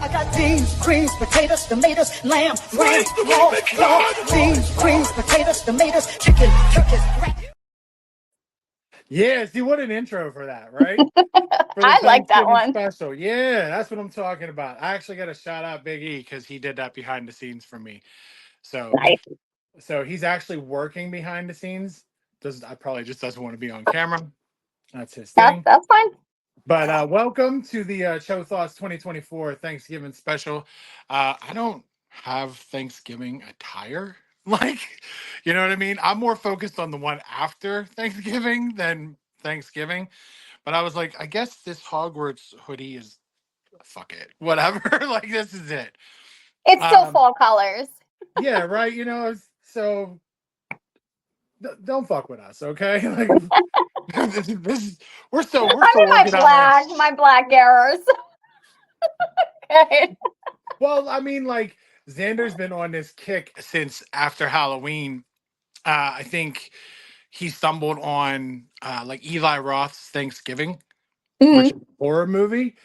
I got beans, greens, potatoes, tomatoes, lamb, ram, raw, beans, greens, potatoes, tomatoes, chicken, turkeys. Yeah, see, what an intro for that, right? For the I like that Thanksgiving one. special. Yeah, that's what I'm talking about. I actually got to shout out Big E because he did that behind the scenes for me. So, Nice. so he's actually working behind the scenes. I probably just doesn't want to be on camera. That's his thing. That's fine. But welcome to the Show Thoughts 2024 Thanksgiving special. I don't have Thanksgiving attire. Like, you know what I mean? I'm more focused on the one after Thanksgiving than Thanksgiving. But I was like, I guess this Hogwarts hoodie is fuck it. Whatever. Like, this is it. It's still fall colors. Yeah, right. So don't fuck with us, okay? Like we're still I'm in working on my black errors. Okay. Well, I mean, like Xander's been on this kick since after Halloween. I think he stumbled on like Eli Roth's Thanksgiving, which is a horror movie,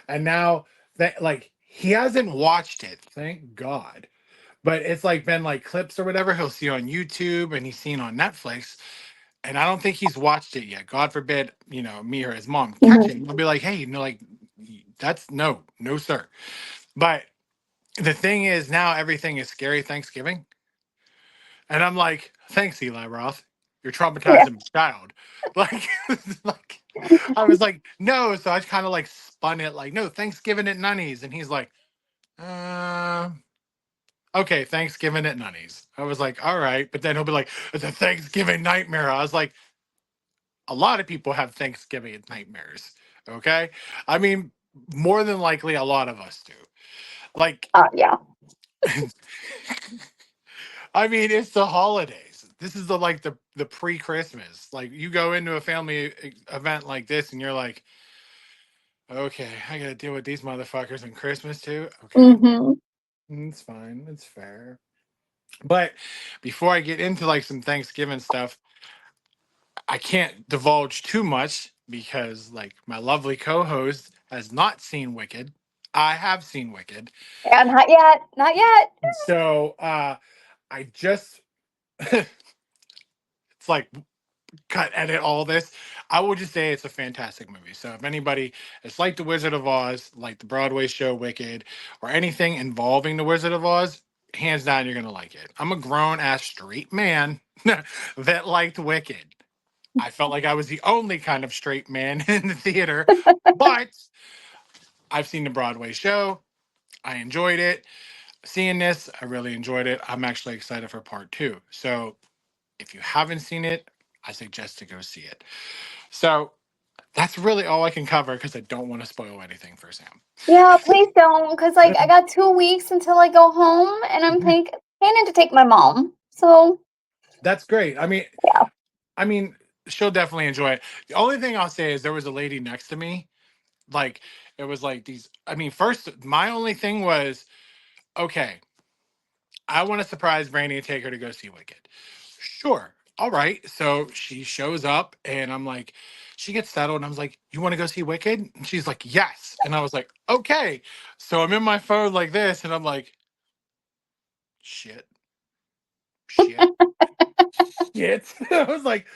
and now that like he hasn't watched it, thank God. But it's like been like clips or whatever he'll see on YouTube and he's seen on Netflix. And I don't think he's watched it yet. God forbid, me or his mom catch it. I'll be like, hey, like that's no, sir. But the thing is now everything is scary Thanksgiving. And I'm like, thanks, Eli Roth. You're traumatizing my child. Like, like I was like, no. So I kind of like spun it like, no, Thanksgiving at Nunny's. And he's like, okay, Thanksgiving at Nunny's. I was like, all right. But then he'll be like, it's a Thanksgiving nightmare. I was like, a lot of people have Thanksgiving nightmares. Okay. I mean, more than likely, a lot of us do. Like, Yeah. I mean, it's the holidays. This is the pre-Christmas. Like you go into a family event like this and you're like, okay, I gotta deal with these motherfuckers on Christmas too. Okay. It's fine. It's fair. But before I get into like some Thanksgiving stuff, I can't divulge too much because like my lovely co-host has not seen Wicked. I have seen Wicked. Yeah, not yet. Not yet. So I just it's like cut edit all this. I will just say it's a fantastic movie. So if anybody is like The Wizard of Oz, like the Broadway show Wicked, or anything involving The Wizard of Oz, hands down you're gonna like it. I'm a grown ass straight man that liked Wicked. I felt like I was the only kind of straight man in the theater, but I've seen the Broadway show. I enjoyed it. Seeing this, I really enjoyed it. I'm actually excited for part two. So if you haven't seen it, I suggest to go see it. So that's really all I can cover because I don't want to spoil anything for Sam. Yeah, please don't, because like I got 2 weeks until I go home, and I'm planning to take my mom. So that's great. yeah. I mean, she'll definitely enjoy it. The only thing I'll say is there was a lady next to me. Like it was like these. I mean, first my only thing was okay. I want to surprise Brandy and take her to go see Wicked. Sure. All right. So she shows up and I'm like, she gets settled and I was like, you want to go see Wicked? And she's like, yes. And I was like, okay. So I'm in my phone like this and I'm like, shit, shit, shit. I was like,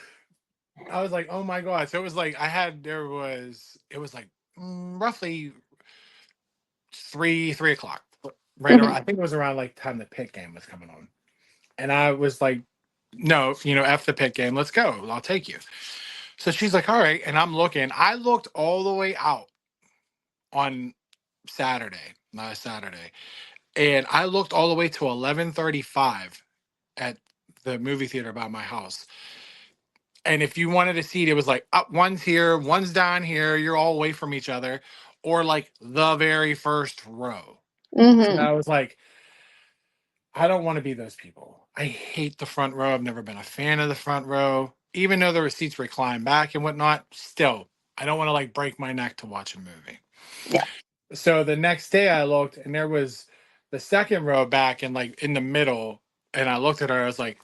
oh my God. So it was like, it was like roughly 3 o'clock. Right around, I think it was around like time the pit game was coming on. And I was like, no, F the pit game. Let's go. I'll take you. So she's like, all right. And I'm looking. I looked all the way out on last Saturday. And I looked all the way to 11:35 at the movie theater by my house. And if you wanted a seat, it was like one's here, one's down here. You're all away from each other, or like the very first row. And I was like, I don't want to be those people. I hate the front row. I've never been a fan of the front row. Even though there were seats reclined back and whatnot, still, I don't want to like break my neck to watch a movie. Yeah. So the next day I looked and there was the second row back and like in the middle. And I looked at her, I was like,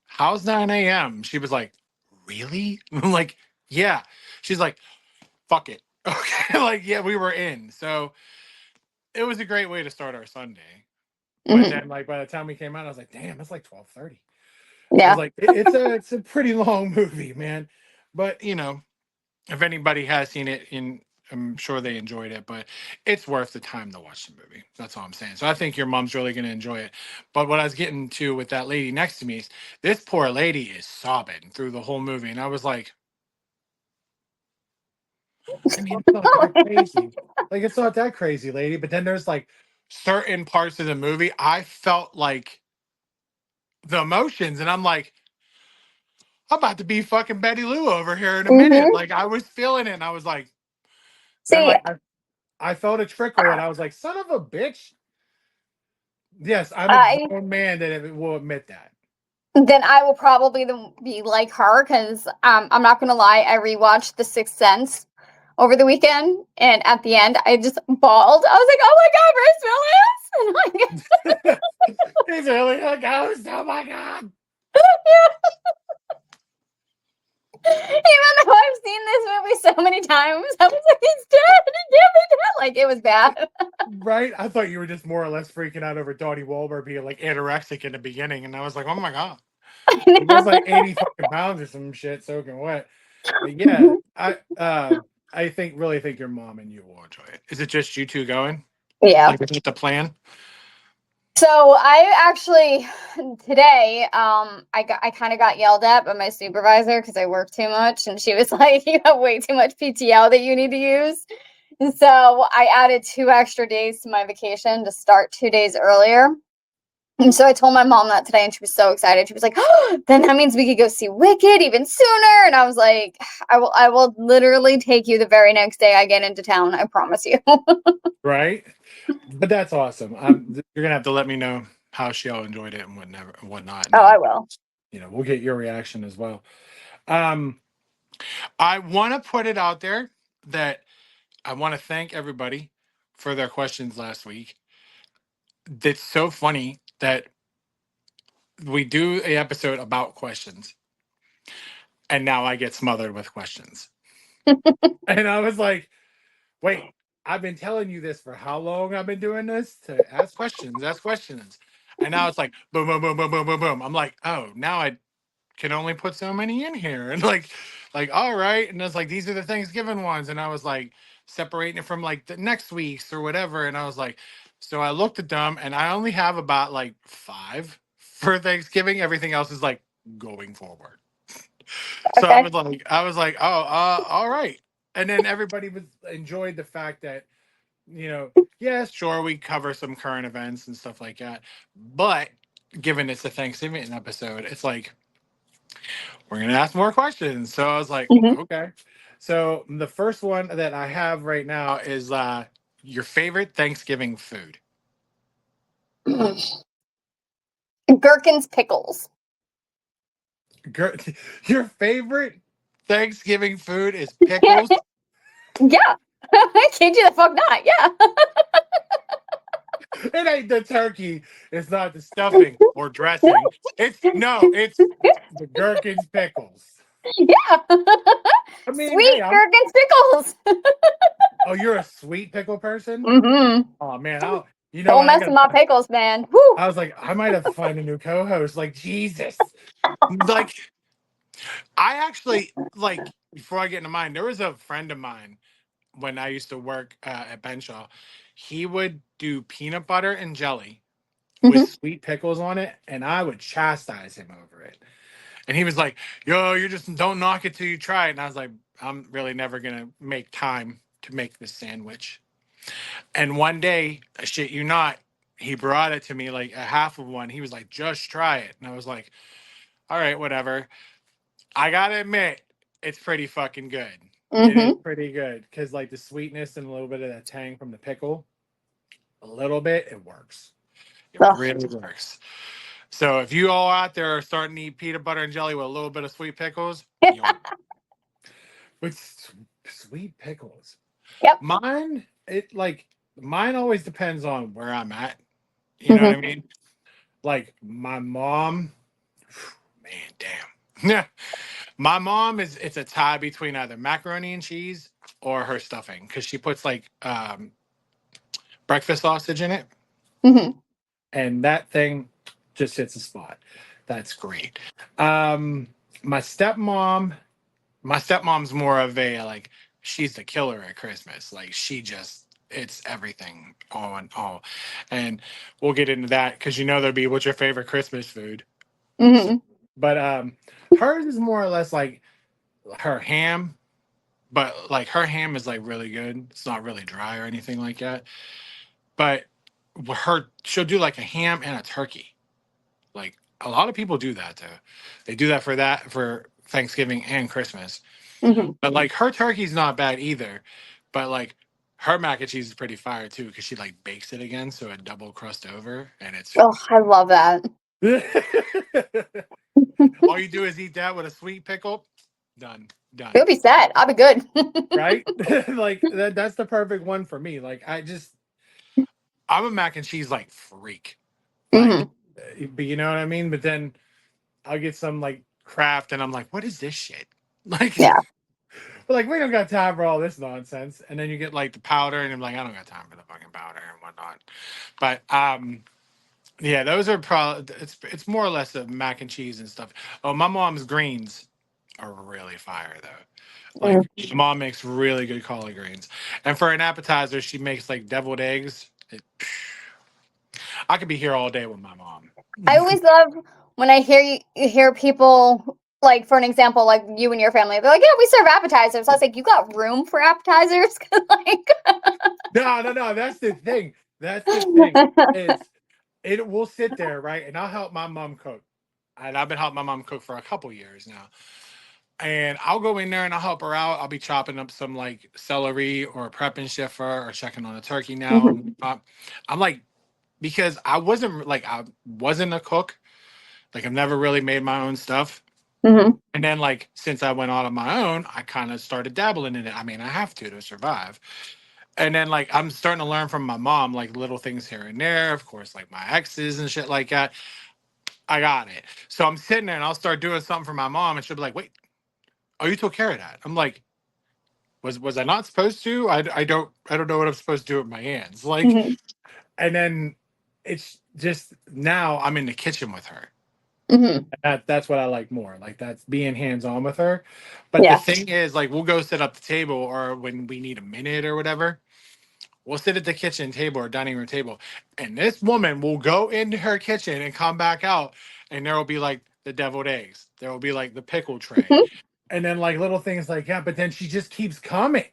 how's 9 a.m.? She was like, really? I'm like, yeah. She's like, fuck it. Okay. Like, yeah, we were in. So it was a great way to start our Sunday. But Mhm. then, like, by the time we came out, I was like, damn, it's like 12:30. I was Yeah. like, it's a pretty long movie, man. But if anybody has seen it, I'm sure they enjoyed it. But it's worth the time to watch the movie. That's all I'm saying. So I think your mom's really gonna enjoy it. But what I was getting to with that lady next to me is this poor lady is sobbing through the whole movie, and I was like, I mean, it's not that crazy. Like, it's not that crazy, lady. But then there's like certain parts of the movie I felt like the emotions, and I'm like, I'm about to be fucking Betty Lou over here in a minute. Hmm. Like, I was feeling it, and I was like, then See, like I felt a trickle, and I was like, son of a bitch. Yes, I'm a I grown man that will admit that. then I will probably be like her because I'm not gonna lie, I rewatched The Sixth Sense over the weekend, and at the end, I just bawled. I was like, "Oh my God, Bruce Willis!" He's really a ghost. Oh my god. Even though I've seen this movie so many times, I was like, "He's dead! He can't be dead!" Like it was bad. Right? I thought you were just more or less freaking out over Donnie Wahlberg being like anorexic in the beginning, and I was like, oh my god. He was like 80 fucking pounds or some shit soaking wet. But yeah, I really think your mom and you will enjoy it. Is it just you two going? Yeah. Like, is it the plan? So I actually today I kind of got yelled at by my supervisor because I work too much, and she was like, "You have way too much PTO that you need to use." And so I added 2 extra days to my vacation to start 2 days earlier. And so I told my mom that today, and she was so excited. She was like, "Oh, then that means we could go see Wicked even sooner." And I was like, I will literally take you the very next day I get into town. I promise you." Right? But that's awesome. You're gonna have to let me know how she all enjoyed it and whatnot. And Oh, I will. we'll get your reaction as well. Um, I want to put it out there that I want to thank everybody for their questions last week. It's so funny that we do a episode about questions, and now I get smothered with questions. And I was like, wait, I've been telling you this for how long I've been doing this to ask questions, ask questions. And now it's like boom, boom, boom, boom, boom, boom, boom. I'm like, oh, now I can only put so many in here. And like, all right. And it's like, these are the Thanksgiving ones. And I was like separating it from like the next week's or whatever. And I was like, so I looked at them and I only have about like 5 for Thanksgiving. Everything else is like going forward. So Okay. I was like, oh, all right. And then everybody was enjoyed the fact that, yeah, sure, we cover some current events and stuff like that. But given it's a Thanksgiving episode, it's like we're gonna ask more questions. So I was like, Mhm. okay. So the first one that I have right now is your favorite Thanksgiving food. Gherkins pickles. Gir- Your favorite Thanksgiving food is Yeah. pickles. I kid you the fuck not. Yeah. It ain't the turkey. It's not the stuffing or dressing. It's the gherkins pickles. Yeah. I mean, Sweet hey, Gherkins pickles. you're a sweet pickle person. Mm-hmm. Oh man, you know Don't what? I mess with got. my pickles, man. Whew. I was like, I might have to find a new co-host. Like Jesus, like I actually like before I get into mine. There was a friend of mine when I used to work at Benshaw. He would do peanut butter and jelly with Hmm. sweet pickles on it, and I would chastise him over it. And he was like, "Yo, you just don't knock it till you try it." And I was like, "I'm really never gonna make time to make this sandwich." And one day, I shit you not, he brought it to me like a half of one. He was like, "Just try it," and I was like, "All right, whatever." I gotta admit, it's pretty fucking good. It is Hmm. pretty good because like the sweetness and a little bit of that tang from the pickle, a little bit, it works. It really works. So if you all out there are starting to eat peanut butter and jelly with a little bit of sweet pickles, with sweet pickles. Yep. Mine always depends on where I'm at. You know what Hmm. I mean? Like my mom, man, damn. Yeah. My mom it's a tie between either macaroni and cheese or her stuffing because she puts like breakfast sausage in it, Hmm. and that thing just hits the spot. That's great. Um, my stepmom, my stepmom's more of a like she's the killer at Christmas. Like she just it's everything all in all, and we'll get into that because you know there'll be what's your favorite Christmas food. So, Hmm. but hers is more or less like her ham, but like her ham is like really good. It's not really dry or anything like that. But her she'll do like a ham and a turkey. Like a lot of people do that too. They do that for Thanksgiving and Christmas. Hmm. But like her turkey's not bad either. But like her mac and cheese is pretty fire too because she like bakes it again so it double crust over and it's Oh, I love that. all you do is eat that with a sweet pickle. Done. Done. You'll be set. I'll be good. Right? Like that's the perfect one for me. Like I'm a mac and cheese like freak. Like Hmm. but you know what I mean? But then I'll get some like Kraft and I'm like, what is this shit? Like Yeah. like we don't got time for all this nonsense. And then you get like the powder and I'm like, I don't got time for the fucking powder and whatnot. But yeah, those are probably it's more or less a mac and cheese and stuff. Oh, my mom's greens are really fire though. Like Mm. mom makes really good collard greens. And for an appetizer, she makes like deviled eggs. I could be here all day with my mom. I always love when I hear you hear people like, for an example, like you and your family. They're like, "Yeah, we serve appetizers." I was like, "You got room for appetizers?" Like, No. That's the thing. That's the thing. Is it will sit there, right? And I'll help my mom cook. And I've been helping my mom cook for a couple years now. And I'll go in there and I'll help her out. I'll be chopping up some like celery or prepping shiffer or checking on a turkey now. Mhm. I'm like, because I wasn't a cook. Like I've never really made my own stuff. Mhm. And then like since I went out on my own, I kind of started dabbling in it. I mean, I have to survive. And then like I'm starting to learn from my mom, like little things here and there. Of course, like my exes and shit like that. I got it. So I'm sitting there and I'll start doing something for my mom, and she'll be like, "Wait, oh, you took care of that?" I'm like, "Was I not supposed to? I don't know what I'm supposed to do with my hands." Like, Mhm. and then it's just now I'm in the kitchen with her. Mhm. That's what I like more. Like that's being hands on with her. But the Yeah. thing is, like, we'll go sit up the table, or when we need a minute or whatever, we'll sit at the kitchen table or dining room table, and this woman will go into her kitchen and come back out, and there will be like the deviled eggs. There will be like the pickle tray, Mhm. and then like little things like that. But then she just keeps coming.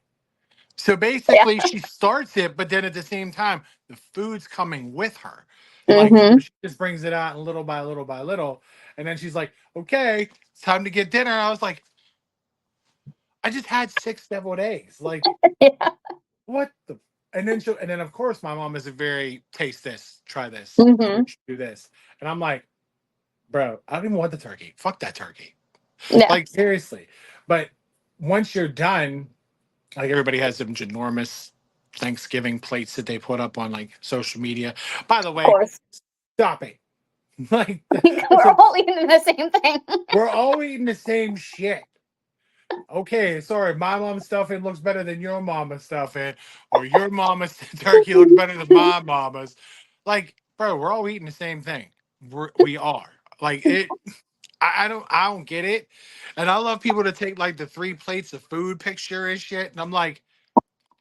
So Yeah. basically, she starts it, but then at the same time, the food's coming with her. Like so Mhm. she just brings it out little by little by little, and then she's like, "Okay, it's time to get dinner." I was like, "I just had 6 deviled eggs. Like, Yeah. what the?" And then of course, my mom is a very taste this, try this, Mhm. do this, and I'm like, "Bro, I don't even want the turkey. Fuck that turkey. Yeah. Like seriously." But once you're done, like everybody has some ginormous Thanksgiving plates that they put up on like social media. By the Of way, course. stop it. Like We're all eating the same thing. we're all eating the same shit. Okay, sorry, my mom's stuffing looks better than your mama's stuffing, or your mama's turkey looks better than my mama's. Like, bro, we're all eating the same thing. We are. Like it. I don't get it. And I love people to take like the 3 plates of food picture and shit. And I'm like,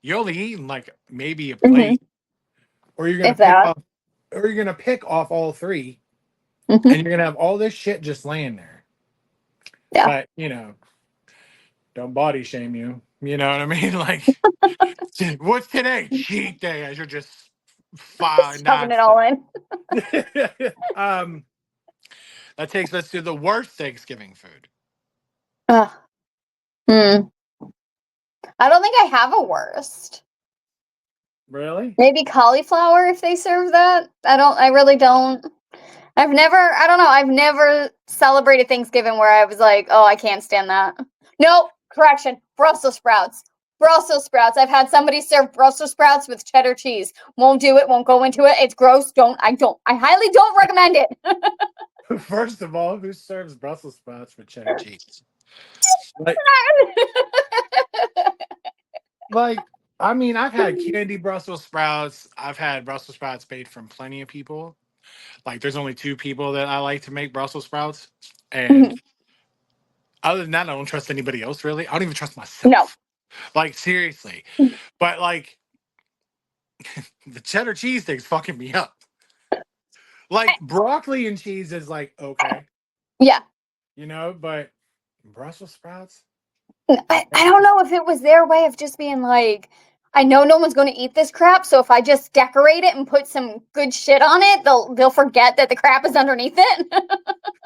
you're only eating like maybe a Mhm. plate, or you're gonna If that. pick off all three, Mhm. and you're gonna have all this shit just laying there. Yeah. But don't body shame you. You know what I mean? Like, what's today? Cheat day. I should just find Shoving it all nonsense. in. um, that takes us to the worst Thanksgiving food. Ugh. Hmm. I don't think I have a worst. Really? Maybe cauliflower if they serve that. I really don't. I don't know. I've never celebrated Thanksgiving where I was like, oh, I can't stand that. No, correction. Brussels sprouts. Brussels sprouts. I've had somebody serve Brussels sprouts with cheddar cheese. Won't do it. Won't go into it. It's gross. I highly don't recommend it. First of all, who serves Brussels sprouts with cheddar cheese? Like, like I mean, I've had candy Brussels sprouts. I've had Brussels sprouts made from plenty of people. Like, there's only two people that I like to make Brussels sprouts, and Mhm. other than that, I don't trust anybody else. Really, I don't even trust No. myself. Like, seriously. But like, the cheddar cheese thing's fucking me up. Like, broccoli and cheese is like okay, Yeah. but Brussels sprouts. I don't know if it was their way of just being like, I know no one's going to eat this crap, so if I just decorate it and put some good shit on it, they'll forget that the crap is underneath it.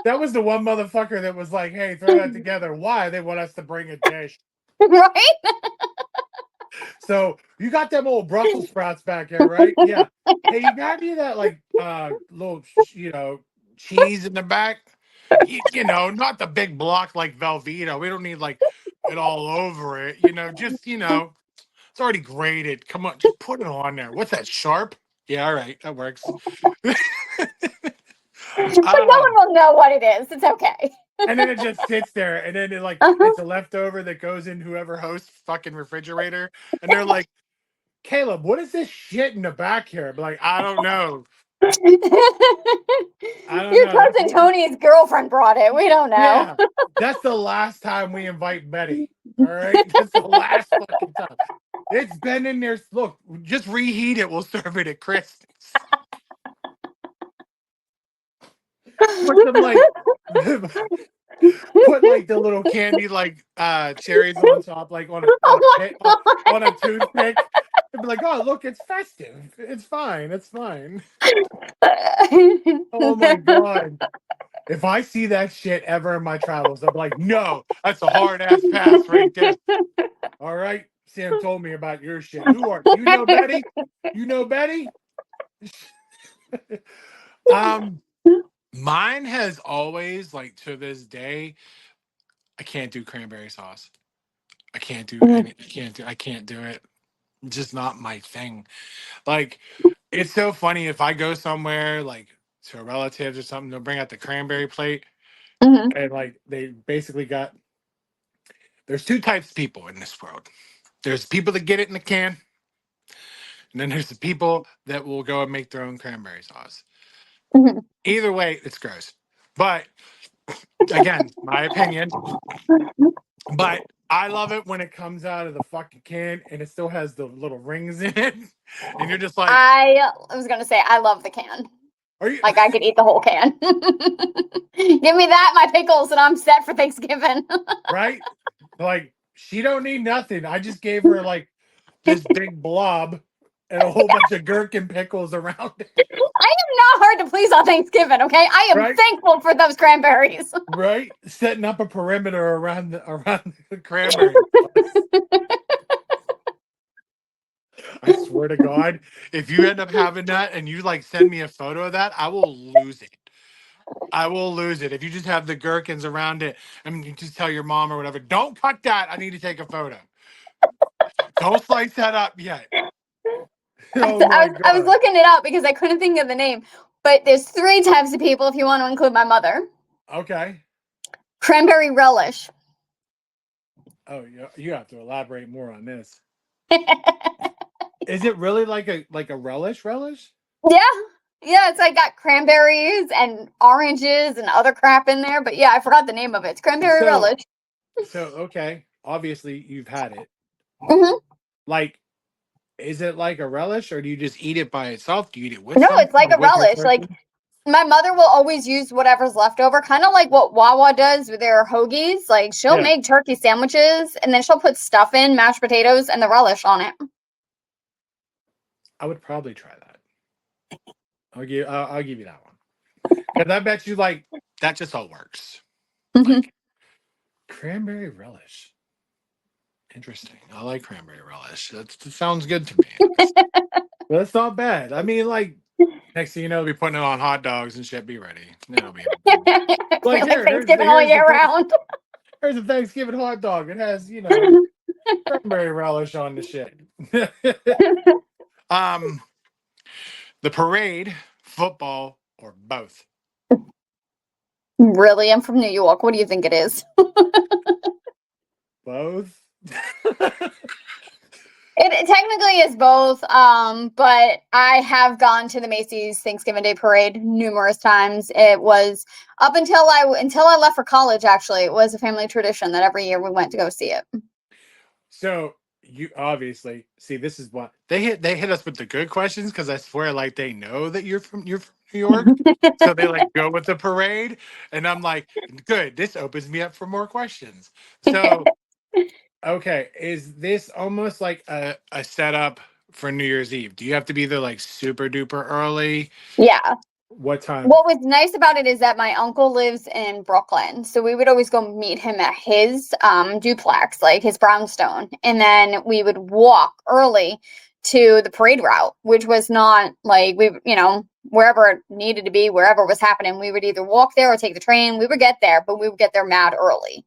That was the one motherfucker that was like, "Hey, throw that together." Why? They want us to bring a dish. Right? So you got them old Brussels sprouts back there, right? Yeah. Hey, you got me that like little cheese in the back. Not the big block like Velveeta. We don't need like it all over it. It's already grated. Come on, just put it on there. What's that? Sharp? Yeah, all right, that works. But no one will know what it is. It's okay. And then it just sits there, and then Uh-huh. it's a leftover that goes in whoever hosts fucking refrigerator, and they're like, Caleb, what is this shit in the back here? I'm like, I don't know. I don't Your know. cousin Tony's girlfriend brought it. We don't know. Yeah, that's the last time we invite Betty. All right, that's the last fucking time. It's been in there. Look, just reheat it. We'll serve it at Christmas. Put them like, put like the little candy like cherries on top, like on a toothpick. And be like, oh look, it's festive. It's fine. It's fine. Oh my god. If I see that shit ever in my travels, I'm like, no, that's a hard ass pass right there. All right. Sam told me about your shit. You know Betty? You know Betty? Mine has always, like to this day, I can't do cranberry sauce. I can't do it. It's just not my thing. Like, it's so funny if I go somewhere like to a relatives or something, they'll bring out the cranberry plate Mhm. and like they basically got there's two types of people in this world. There's people that get it in the can, and then there's the people that will go and make their own cranberry sauce. Mhm. Either way, it's gross. But again, my opinion. But I love it when it comes out of the fucking can and it still has the little rings in it. And you're just like, I was gonna say I love the can. are you Like I could eat the whole can. Give me that, my pickles, and I'm set for Thanksgiving. right? Like, she don't need nothing. I just gave her like this big blob and a whole bunch of gherkin pickles around it. I am not hard to please on Thanksgiving, okay? I am Right? thankful for those cranberries. Right? Setting up a perimeter around the cranberry. I swear to God, if you end up having that and you like send me a photo of that, I will lose it. I will lose it. If you just have the gherkins around it and you just tell your mom or whatever, don't cut that. I need to take a photo. Don't slice that up yet. Oh my I was God. looking it up because I couldn't think of the name. But there's 3 types of people if you want to include my mother. Okay. Cranberry relish. Oh, you have to elaborate more on this. Is it really like a relish relish? Yeah. Yeah, it's like got cranberries and oranges and other crap in there. But yeah, I forgot the name of it. It's cranberry So relish. okay. Obviously you've had it. Hmm. Like, is it like a relish or do you just eat it by itself? Do you eat it with No, something it's like or a with your relish. Like turkey? my mother will always use whatever's left over, kind of like what Wawa does with their hoagies. Like she'll Yeah. make turkey sandwiches and then she'll put stuff in, mashed potatoes, and the relish on it. I would probably try that. I'll give you that one. Because I bet you like that just all works. Mhm. Like cranberry relish. Interesting. I like cranberry relish. That sounds good to me. Well, that's not bad. I mean, like next thing you know, be putting it on hot dogs and shit. Be ready. It'll be like Feel like Thanksgiving all here's year round. here's a Thanksgiving hot dog. It has cranberry relish on the shit. um, the parade, football, or both. Really? I'm from New York. What do you think it is? Both. It technically is both, but I have gone to the Macy's Thanksgiving Day Parade numerous times. It was up until I left for college. Actually, it was a family tradition that every year we went to go see it. So you obviously see this is what they hit us with the good questions because I swear like they know that you're from New York. So they like go with the parade and I'm like, good, this opens me up for more questions. So okay, is this almost like a setup for New Year's Eve? Do you have to be there like super duper early? Yeah. What time? What was nice about it is that my uncle lives in Brooklyn, so we would always go meet him at his duplex, like his brownstone, and then we would walk early to the parade route, which was not like wherever it needed to be, wherever it was happening, we would either walk there or take the train. We would get there, but we would get there mad early.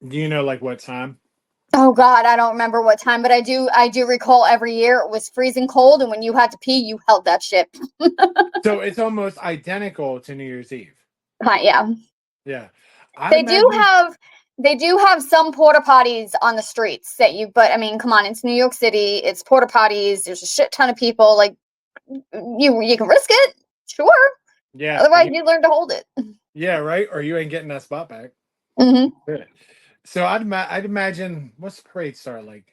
Do you know like what time? Oh God, I don't remember what time, but I do recall every year it was freezing cold, and when you had to pee, you held that shit. So it's almost identical to New Year's Eve. Yeah. Yeah. I'd They do imagine. have they do have some porta potties on the streets but I mean, come on, it's New York City, it's porta potties, there's a shit ton of people, like you can risk it, sure. Yeah. Otherwise you learn to hold it. Yeah, right? Or you ain't getting that spot back. Hmm. Good. So I'd imagine what's the parade start like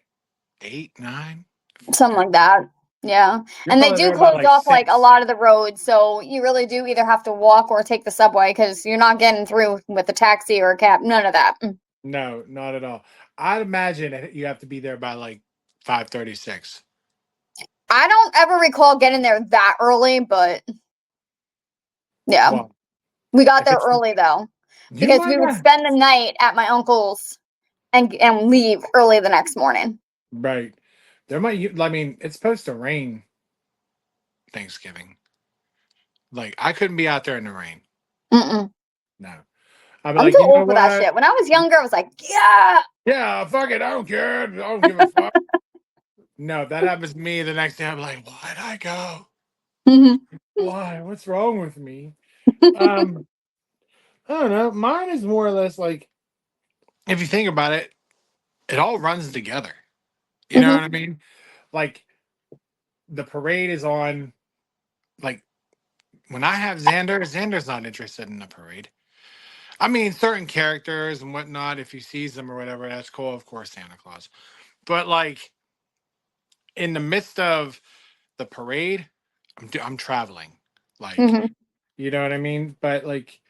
8, 9? Something like that. Yeah. You're And they probably do there by close like off like a 6. lot of the roads, so you really do either have to walk or take the subway because you're not getting through with a taxi or a cab. None of that. No, not at all. I'd imagine you have to be there by like 5:36. I don't ever recall getting there that early, but yeah. Well, We got if there it's early though, you because might we would not. spend the night at my uncle's and leave early the next morning. Right. There might I mean, it's supposed to rain Thanksgiving. Like I couldn't be out there in the rain. Mm-mm. No. I'd be I'm like, too you know old for that what? shit. When I was younger, I was like, yeah. Yeah, fuck it. I don't care. I don't give a fuck. No, if that happens to me the next day, I'm like, why'd I go? Mhm. Why? What's wrong with me? Um, I don't know. Mine is more or less like, if you think about it, it all runs together. You know Mhm. what I mean? Like the parade is on. Like when I have Xander, Xander's not interested in the parade. I mean, certain characters and whatnot. If he sees them or whatever, that's cool. Of course, Santa Claus. But like in the midst of the parade, I'm traveling. Like, Mhm. you know what I mean? But like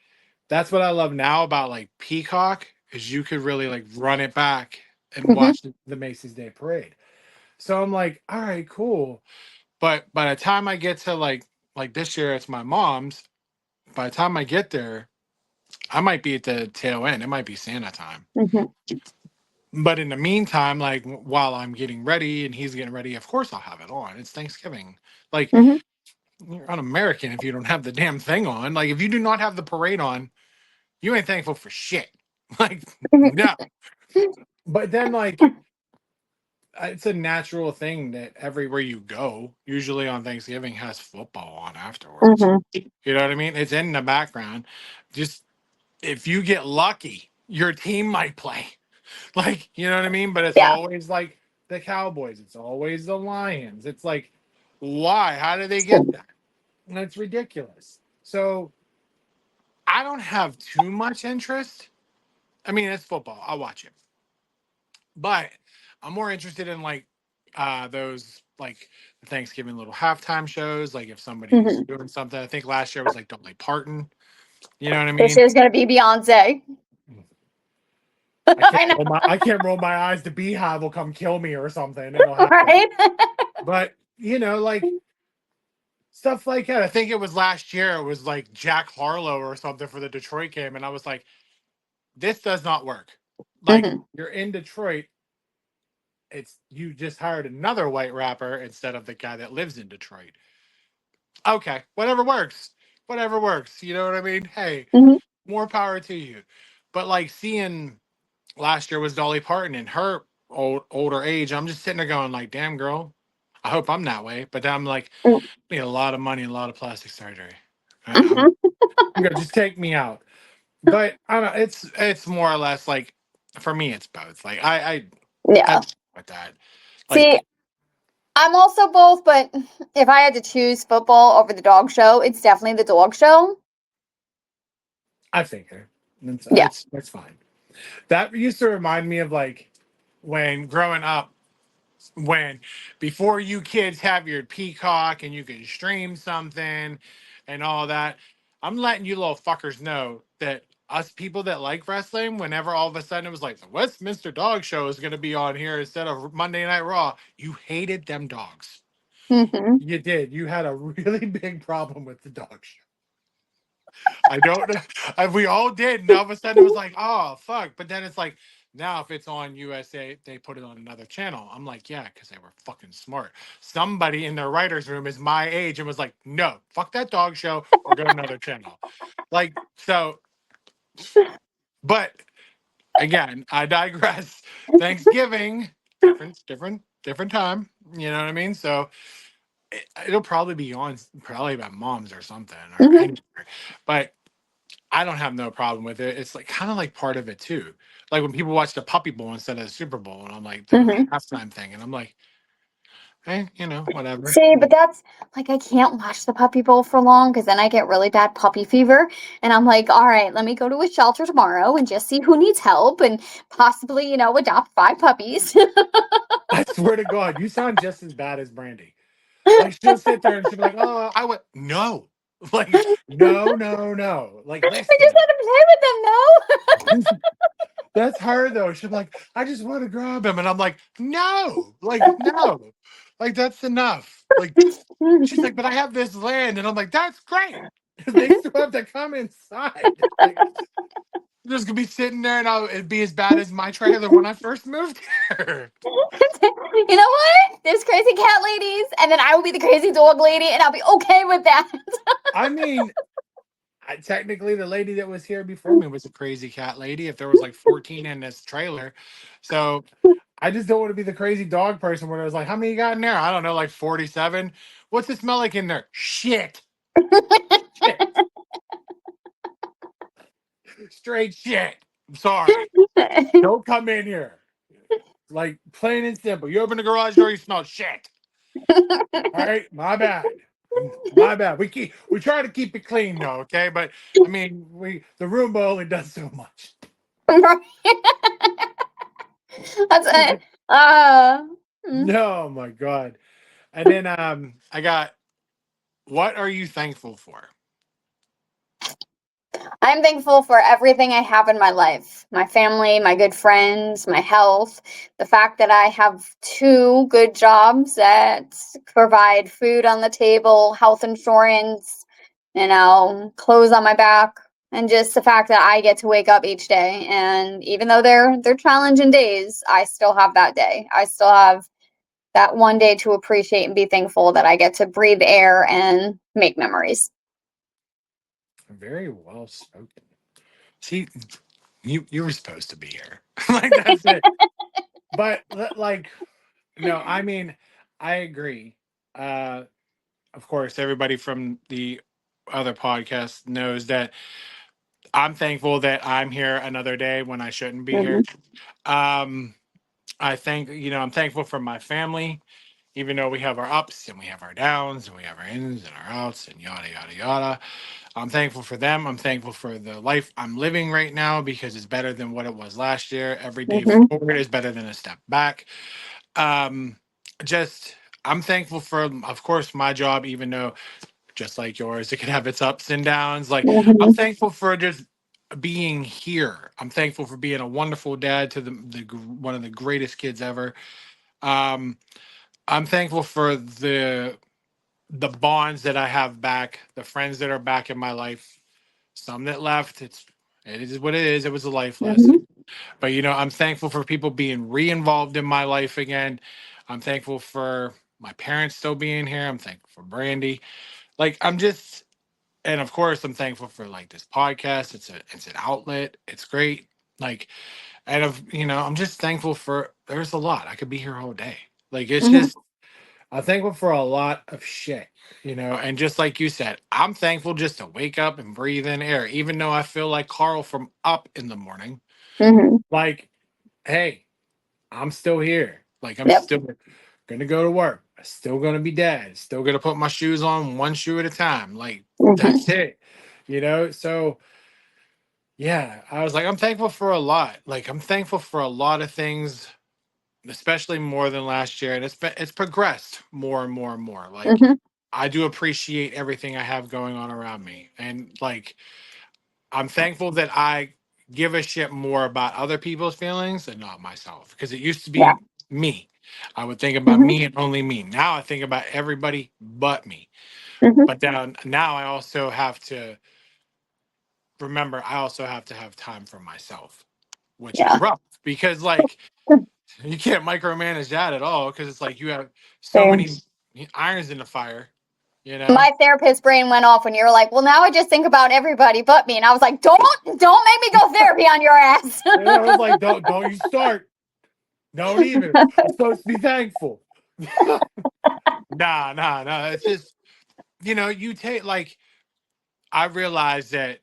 that's what I love now about like Peacock is you could really like run it back and Mhm. watch the Macy's Day Parade. So I'm like, all right, cool. But by the time I get to like this year, it's my mom's. By the time I get there, I might be at the tail end. It might be Santa time. Mhm. But in the meantime, like while I'm getting ready and he's getting ready, of course I'll have it on. It's Thanksgiving. Like Mhm. you're un-American if you don't have the damn thing on. Like if you do not have the parade on, you ain't thankful for shit. Like no. But then like it's a natural thing that everywhere you go, usually on Thanksgiving, has football on afterwards. Mhm. You know what I mean? It's in the background. Just if you get lucky, your team might play. Like, you know what I mean? But it's Yeah. always like the Cowboys, it's always the Lions. It's like, why? How did they get that? And it's ridiculous. So I don't have too much interest. I mean, it's football. I'll watch it. But I'm more interested in like those like the Thanksgiving little halftime shows. Like if somebody's Mhm. doing something. I think last year was like Dolly Parton. You know what I This mean? year's gonna be Beyonce. I know, I can't roll my eyes. The Beehive will come kill me or something. It'll happen. right? But you know, like stuff like that. I think it was last year. It was like Jack Harlow or something for the Detroit game, and I was like, this does not work. Like Mhm. you're in Detroit. It's you just hired another white rapper instead of the guy that lives in Detroit. Okay, whatever works. Whatever works. You know what I mean? Hey, Mhm. more power to you. But like seeing last year was Dolly Parton in her older age, I'm just sitting there going like, damn girl, I hope I'm that way. But then I'm like, I need a lot of money and a lot of plastic surgery. I'm, Mhm. I'm gonna just take me out. But I don't know, it's more or less like for me it's both. Like I Yeah. with that. See, Like, I'm also both, but if I had to choose football over the dog show, it's definitely the dog show. I figure Yeah. that's fine. That used to remind me of like when growing up, when before you kids have your Peacock and you can stream something and all that. I'm letting you little fuckers know that us people that like wrestling, whenever all of a sudden it was like the Westminster Dog Show is going to be on here instead of Monday Night Raw, you hated them dogs. Hmm. You did. You had a really big problem with the dog show. I don't know. We all did. And all of a sudden it was like, oh, fuck. But then it's like, now if it's on USA, they put it on another channel. I'm like, yeah, because they were fucking smart. Somebody in their writer's room is my age and was like, no, fuck that dog show or go to another channel. Like, so, but again, I digress. Thanksgiving, different time. You know what I mean? So it'll probably be on probably by moms or something or Hmm. anywhere. But I don't have no problem with it. It's like kind of like part of it too. Like when people watch the Puppy Bowl instead of the Super Bowl, and I'm like the Hmm. halftime thing, and I'm like, hey, whatever. See, but that's like I can't watch the puppy bowl for long because then I get really bad puppy fever. And I'm like, all right, let me go to a shelter tomorrow and just see who needs help and possibly, adopt 5 puppies. I swear to God, you sound just as bad as Brandy. Like she'll sit there and she'll be like, oh, I would no, like no. Like I just listen, want to play with them, no? that's her though. She's like, I just want to grab him, and I'm like, no, like that's enough. Like she's like, but I have this land, and I'm like, that's great. They still have to come inside. Like, I'm just gonna be sitting there, and it'd be as bad as my trailer when I first moved here. You know what? There's crazy cat ladies, and then I will be the crazy dog lady, and I'll be okay with that. I mean, technically, the lady that was here before me was a crazy cat lady. If there was like 14 in this trailer, so I just don't want to be the crazy dog person where I was like, how many you got in there? I don't know, like 47. What's it smell like in there? Shit. Shit. Straight shit. I'm sorry. Don't come in here. Like plain and simple. You open the garage door, you smell shit. All right, my bad. My bad. We try to keep it clean though, okay? But I mean, the Roomba only does so much. Right. That's it. Mm. No, my God. And then I got, what are you thankful for? I'm thankful for everything I have in my life, my family, my good friends, my health, the fact that I have 2 good jobs that provide food on the table, health insurance, clothes on my back, and just the fact that I get to wake up each day. And even though they're challenging days, I still have that day. I still have that one day to appreciate and be thankful that I get to breathe air and make memories. Very well spoken. See, you were supposed to be here. Like that's it. But like, no, I mean, I agree. Of course, everybody from the other podcast knows that I'm thankful that I'm here another day when I shouldn't be here. Mhm. Um, I'm thankful for my family, even though we have our ups and we have our downs and we have our ins and our outs and yada, yada, yada. I'm thankful for them. I'm thankful for the life I'm living right now because it's better than what it was last year. Every day Mhm. forward is better than a step back. Um, just, I'm thankful for, of course, my job, even though just like yours, it can have its ups and downs. Like, I'm Mhm. thankful for just being here. I'm thankful for being a wonderful dad to one of the greatest kids ever. Um, I'm thankful for the bonds that I have back, the friends that are back in my life. Some that left. It is what it is. It was a life lesson. Mhm. But I'm thankful for people being re-involved in my life again. I'm thankful for my parents still being here. I'm thankful for Brandy. Like I'm just, and of course I'm thankful for like this podcast. It's an outlet. It's great. Like, and I'm just thankful for. There's a lot. I could be here all day. Like it's Mhm. just. I'm thankful for a lot of shit, and just like you said, I'm thankful just to wake up and breathe in air, even though I feel like Carl from Up in the morning. Mhm. Like, hey, I'm still here. Like I'm Yep. still gonna go to work. I'm still gonna be dad. Still gonna put my shoes on one shoe at a time. Like Mhm. that's it. So yeah, I was like, I'm thankful for a lot. Like I'm thankful for a lot of things, especially more than last year. And it's progressed more and more and more. Like Mhm. I do appreciate everything I have going on around me. And like I'm thankful that I give a shit more about other people's feelings and not myself. Because it used to Yeah. be me. I would think about Mhm. me and only me. Now I think about everybody but me. Mhm. But then now I also have to remember I also have to have time for myself, which is Yeah. rough because like you can't micromanage that at all because it's like you have so Same. many irons in the fire, you know? My therapist brain went off when you were like, "Well, now I just think about everybody but me," and I was like, "Don't make me go therapy on your ass." And I was like, don't you start. Don't even. I'm supposed to be thankful. Nah. It's just, you take like I realize that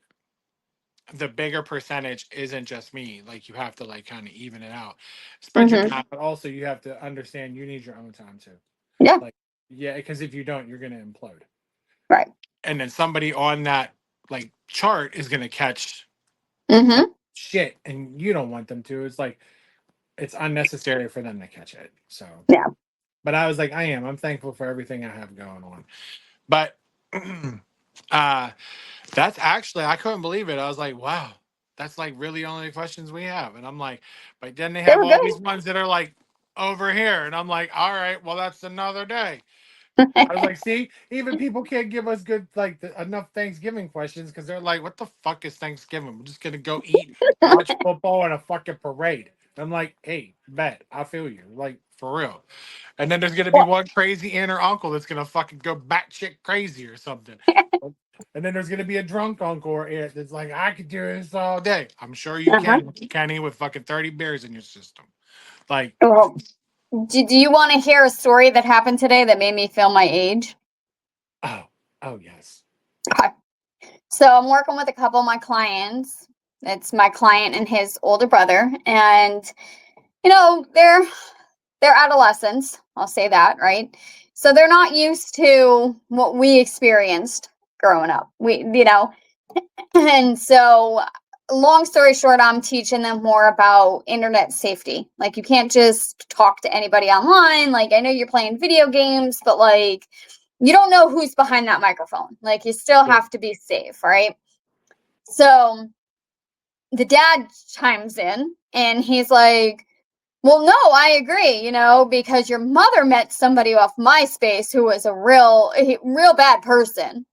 the bigger percentage isn't just me. Like you have to like kind of even it out. Spread your Mhm. time, but also you have to understand you need your own time too. Yeah. Like, yeah, because if you don't, you're gonna implode. Right. And then somebody on that like chart is gonna catch Mhm. shit and you don't want them to. It's like it's unnecessary for them to catch it. So Yeah. but I was like, I'm thankful for everything I have going on. But uh that's actually I couldn't believe it. I was like, wow, that's like really only the questions we have. And I'm like, but then they They have were all good. these ones that are like over here. And I'm like, all right, well, that's another day. I was like, see, even people can't give us good like enough Thanksgiving questions because they're like, what the fuck is Thanksgiving? We're just gonna go eat, watch football, and a fucking parade. I'm like, hey, bet I feel you, like for real. And then there's gonna be Well, one crazy aunt or uncle that's gonna fucking go batshit crazy or something. And then there's gonna be a drunk uncle or aunt that's like, I could do this all day. I'm sure you uh-huh. can, Kenny, with fucking 30 beers in your system. Like, Well, do you want to hear a story that happened today that made me feel my age? oh, oh yes. Okay. So I'm working with a couple of my clients. It's my client and his older brother, and they're adolescents. I'll say that, right? So they're not used to what we experienced growing up. And so long story short, I'm teaching them more about internet safety. Like you can't just talk to anybody online. Like I know you're playing video games, but like you don't know who's behind that microphone. Like you still Yeah. have to be safe, right? So the dad chimes in and he's like, well, no, I agree, because your mother met somebody off MySpace who was a real bad person.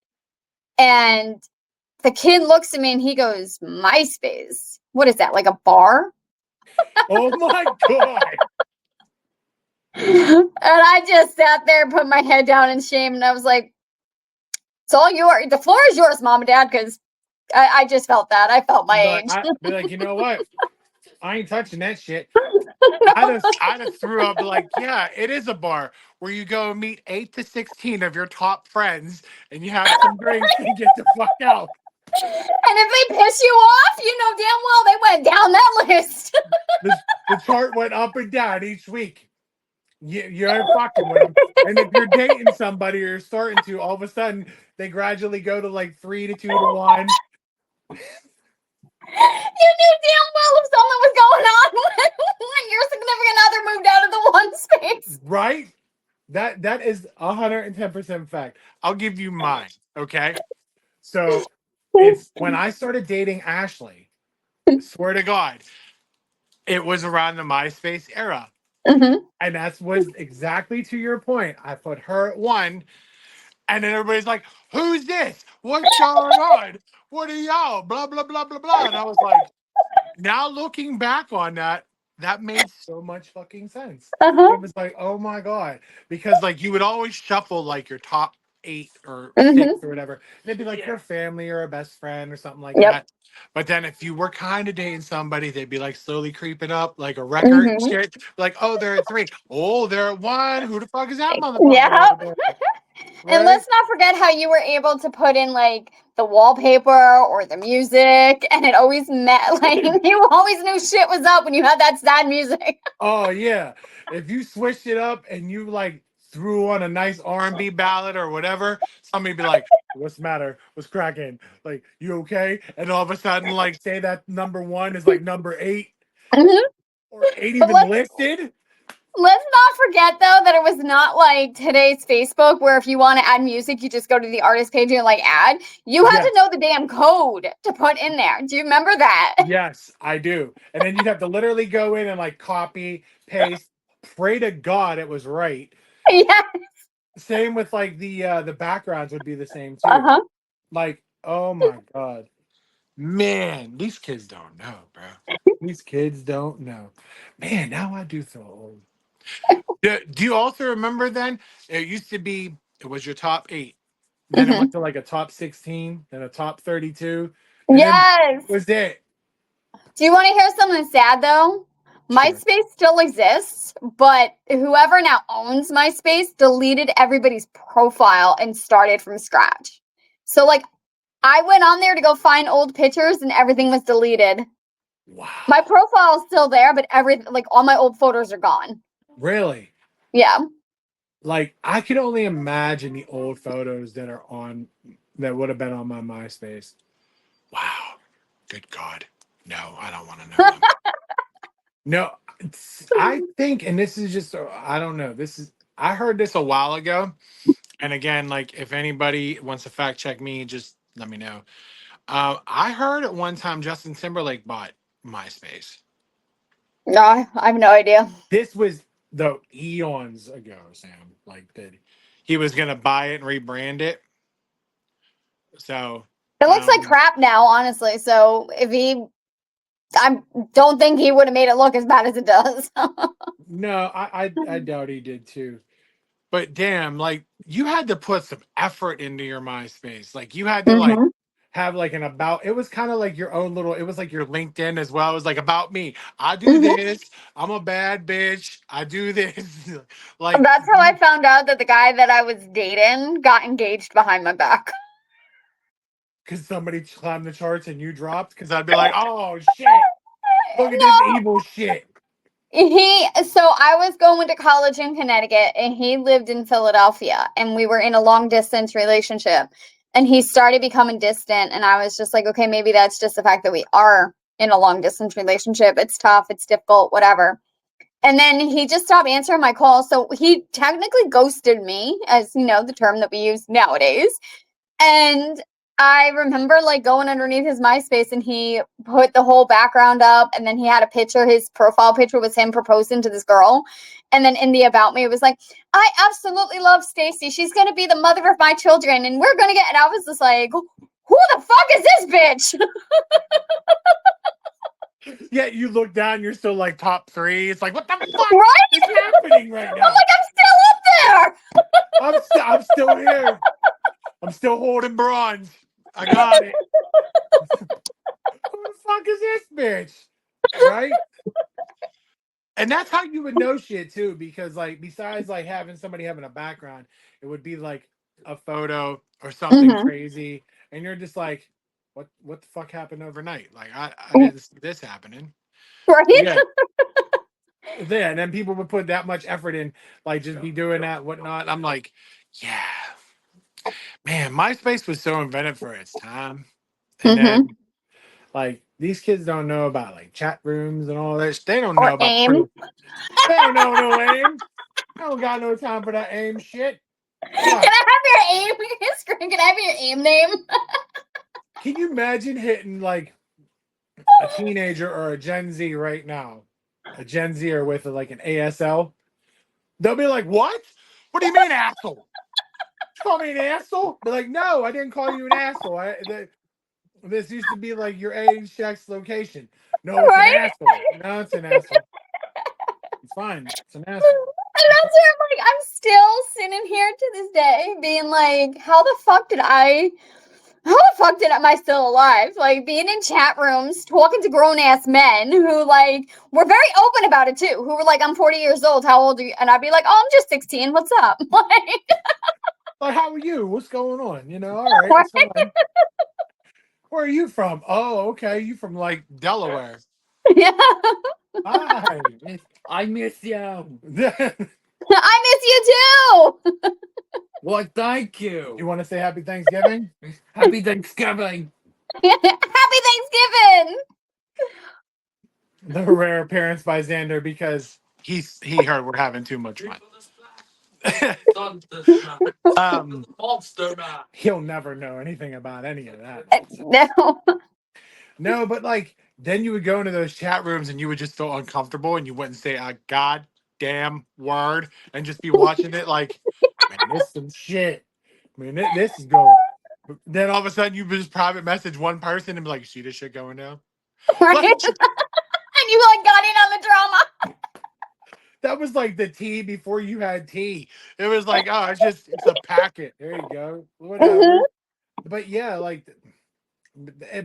And the kid looks at me and he goes, MySpace? What is that, like a bar? Oh my god. And I just sat there, put my head down in shame, and I was like, it's all yours. The floor is yours, mom and dad, because I just felt that. I felt my But age. I be like, you know what? I ain't touching that shit. I'd have threw up like, yeah, it is a bar where you go meet 8 to 16 of your top friends and you have some drinks and get the fuck out. And if they piss you off, you know damn well they went down that list. The chart went up and down each week. You're fucking with them. And if you're dating somebody or you're starting to, all of a sudden they gradually go to like 3 to 2 to 1. You knew damn well if something was going on when your significant other moved out of the one space. Right? That is 110% fact. I'll give you mine. Okay. So it's when I started dating Ashley, swear to God, it was around the MySpace era. Mm-hmm. And that was exactly to your point. I put her at 1, and then everybody's like, who's this? What's going on? What are y'all? Blah, blah, blah, blah, blah. And I was like, now looking back on that, that made so much fucking sense. Uh-huh. It was like, oh my God. Because like you would always shuffle like your top 8 or 6 Mm-hmm. or whatever. And it'd be like your family or a best friend or something like Yep. that. But then if you were kind of dating somebody, they'd be like slowly creeping up like a record Mm-hmm. shit. Like, oh, they're at 3. Oh, they're at 1. Who the fuck is that motherfucker Yeah. over there? And Right? let's not forget how you were able to put in like the wallpaper or the music, and it always meant like you always knew shit was up when you had that sad music. Oh yeah. If you switched it up and you like threw on a nice R&B ballad or whatever, somebody be like, "What's the matter? What's cracking? Like, you okay?" And all of a sudden, like, say that number one is like number 8 Mhm. or 8 But even listed. let's not forget though that it was not like today's Facebook where if you want to add music, you just go to the artist page and like add. You had Yes. to know the damn code to put in there. Do you remember that? Yes, I do. And then you'd have to literally go in and like copy, paste, pray to God it was right. Yeah. Same with like the backgrounds would be the same too. Uh-huh. Like, oh my God. Man, these kids don't know, bro. These kids don't know. Man, now I do feel old. Do you also remember then? It used to be, it was your top 8. Then it Mhm. went to like a top 16, then a top 32. And then Yes. was it? Do you want to hear something sad though? Sure. MySpace still exists, but whoever now owns MySpace deleted everybody's profile and started from scratch. So like I went on there to go find old pictures and everything was deleted. Wow. My profile is still there, but like all my old photos are gone. Really? Yeah. Like I can only imagine the old photos that are on that would have been on my MySpace. Wow. Good God. No, I don't want to know. No, I think, and this is just, I don't know. I heard this a while ago. And again, like if anybody wants to fact check me, just let me know. I heard at one time Justin Timberlake bought MySpace. No, I have no idea. This was the eons ago, Sam. Like that he was gonna buy it and rebrand it. So It looks like crap now, honestly. So I don't think he would have made it look as bad as it does. no, I doubt he did too. But damn, like you had to put some effort into your MySpace. Like you had to like Mhm. have like an about. It was kind of like your own little. It was like your LinkedIn as well. It was like about me. I do Mhm. this. I'm a bad bitch. I do this. Like That's how I found out that the guy that I was dating got engaged behind my back. because somebody climbed the charts and you dropped. Because I'd be like, oh shit, look at No. this evil shit. So I was going to college in Connecticut and he lived in Philadelphia and we were in a long distance relationship and he started becoming distant and I was just like, okay, maybe that's just the fact that we are in a long distance relationship. It's tough, it's difficult, whatever. And then he just stopped answering my calls. So he technically ghosted me, as you know, the term that we use nowadays. And I remember like going underneath his MySpace and he put the whole background up and then he had a picture, his profile picture was him proposing to this girl. And then in the about me, it was like, I absolutely love Stacy. She's gonna be the mother of my children and we're gonna get, and I was just like, who the fuck is this bitch? Yeah, you look down, you're still like top 3. It's like, what the fuck Right? is happening right now? I'm like, I'm still up there. I'm still here. I'm still holding bronze. I got it. Who the fuck is this bitch? Right? And that's how you would know shit too, because like besides like having somebody having a background, it would be like a photo or something Mhm. crazy, and you're just like, what the fuck happened overnight? Like I didn't see this happening. Right? Yeah. Yeah, and then people would put that much effort in, like just be doing that, whatnot. I'm like, yeah, man, MySpace was so invented for its time. And Mhm. then like these kids don't know about like chat rooms and all that. They don't know Or about AIM. they don't know no aim. I don't got no time for that aim shit. Can I have your AIM screen? Can I have your AIM name? Can you imagine hitting like a teenager or a Gen Z right now? A Gen Zer with like an ASL. They'll be like, what? What do you mean, asshole? Call me an asshole? They're like, no, I didn't call you an asshole. This used to be like your age checks location. No, it's an Right? asshole. No, it's an asshole. It's fine. It's an asshole. And that's where I'm still sitting here to this day being like, how the fuck am I still alive? Like being in chat rooms, talking to grown ass men who like were very open about it too, who were like, I'm 40 years old, how old are you? And I'd be like, oh, I'm just 16, what's up? Like, Like, how are you? What's going on? You know, all right, it's fine. Where are you from? Oh, okay. You from like Delaware. Yeah. Hi. I miss you. I miss you too. Well, thank You you. want to say happy Thanksgiving? Happy Thanksgiving. Happy Thanksgiving. The rare appearance by Xander because he heard we're having too much fun. um, Monster man. he'll never know anything about any of that. No. No, but like then you would go into those chat rooms and you would just feel uncomfortable and you wouldn't say a goddamn word and just be watching it like, man, this some shit. I mean, this is going. Then all of a sudden you just private message one person and be like, see this shit going down? Right? Like, And you like got in on the drama. that was like the tea before you had tea. It was like, oh, it's a packet. There you go. Whatever. Mhm. But yeah, like,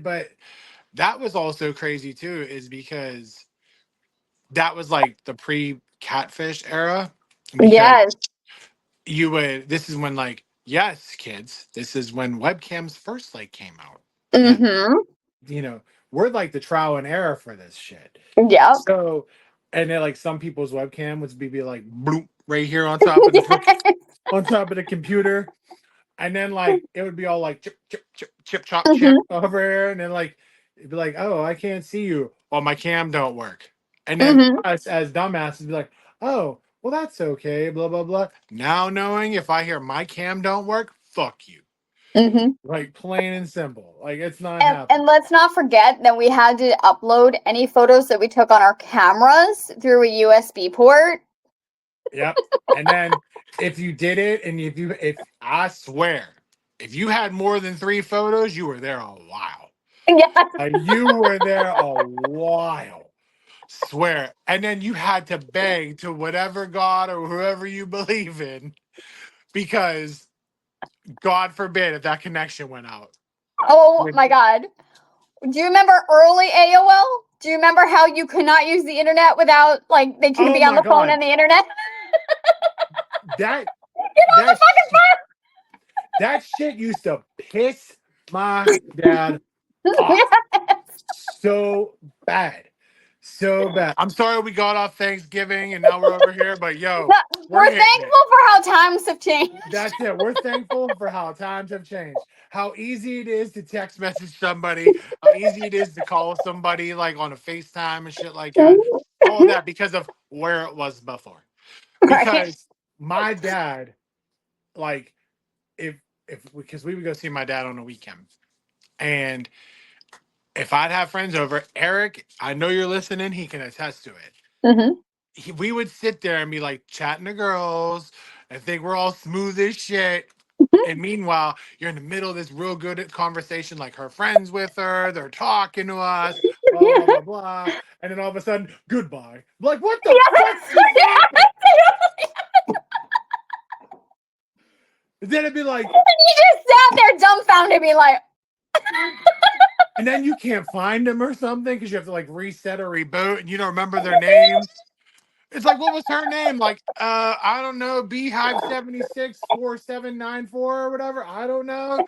but that was also crazy too, is because that was like the pre-catfish era. Because Yes. this is when like, yes, kids, this is when webcams first like came out. And Mm-hmm. you know, we're like the trial and error for this shit. Yep. So, and then like some people's webcam would be like bloop right here on top of the on top of the computer, and then like it would be all like chip chip chip chip chop chip Mhm. over here, and then like it'd be like, oh, I can't see you, or my cam don't work, and then Mhm. us as dumbasses be like, oh, well that's okay, blah blah blah. Now knowing if I hear my cam don't work, fuck you, Mhm. like plain and simple, like it's not And happening. let's not forget that we had to upload any photos that we took on our cameras through a USB port. Yep. And then if you did it, and if I swear, if you had more than 3 photos, you were there a while. Yes. You were there a while. Swear. And then you had to beg to whatever God or whoever you believe in, because God forbid if that connection went out. Oh my God. Do you remember early AOL? Do you remember how you could not use the internet without, like, they couldn't Oh be on my the phone God. and the internet? That Get on the that fucking phone! that shit used to piss my dad off so bad. So bad. I'm sorry we got off Thanksgiving and now we're over here, but yo, we're We're hitting thankful it. for how times have changed. That's it. We're thankful for how times have changed. How easy it is to text message somebody, how easy it is to call somebody like on a FaceTime and shit like that. All of that because of where it was before. Right. Because my dad, like, if because we would go see my dad on a weekend. And if I'd have friends over, Eric, I know you're listening, he can attest to it. Mhm. We would sit there and be like chatting to girls and think we're all smooth as shit. And meanwhile, you're in the middle of this real good conversation, like her friends with her, they're talking to us, blah, blah, blah, blah. And then all of a sudden, goodbye. Like, what the fuck just happened? And then it'd be like, You just sat there dumbfounded, be like, and then you can't find them or something because you have to like reset or reboot and you don't remember their names. It's like, what was her name? Like, I don't know, Beehive 764794 or whatever. I don't know.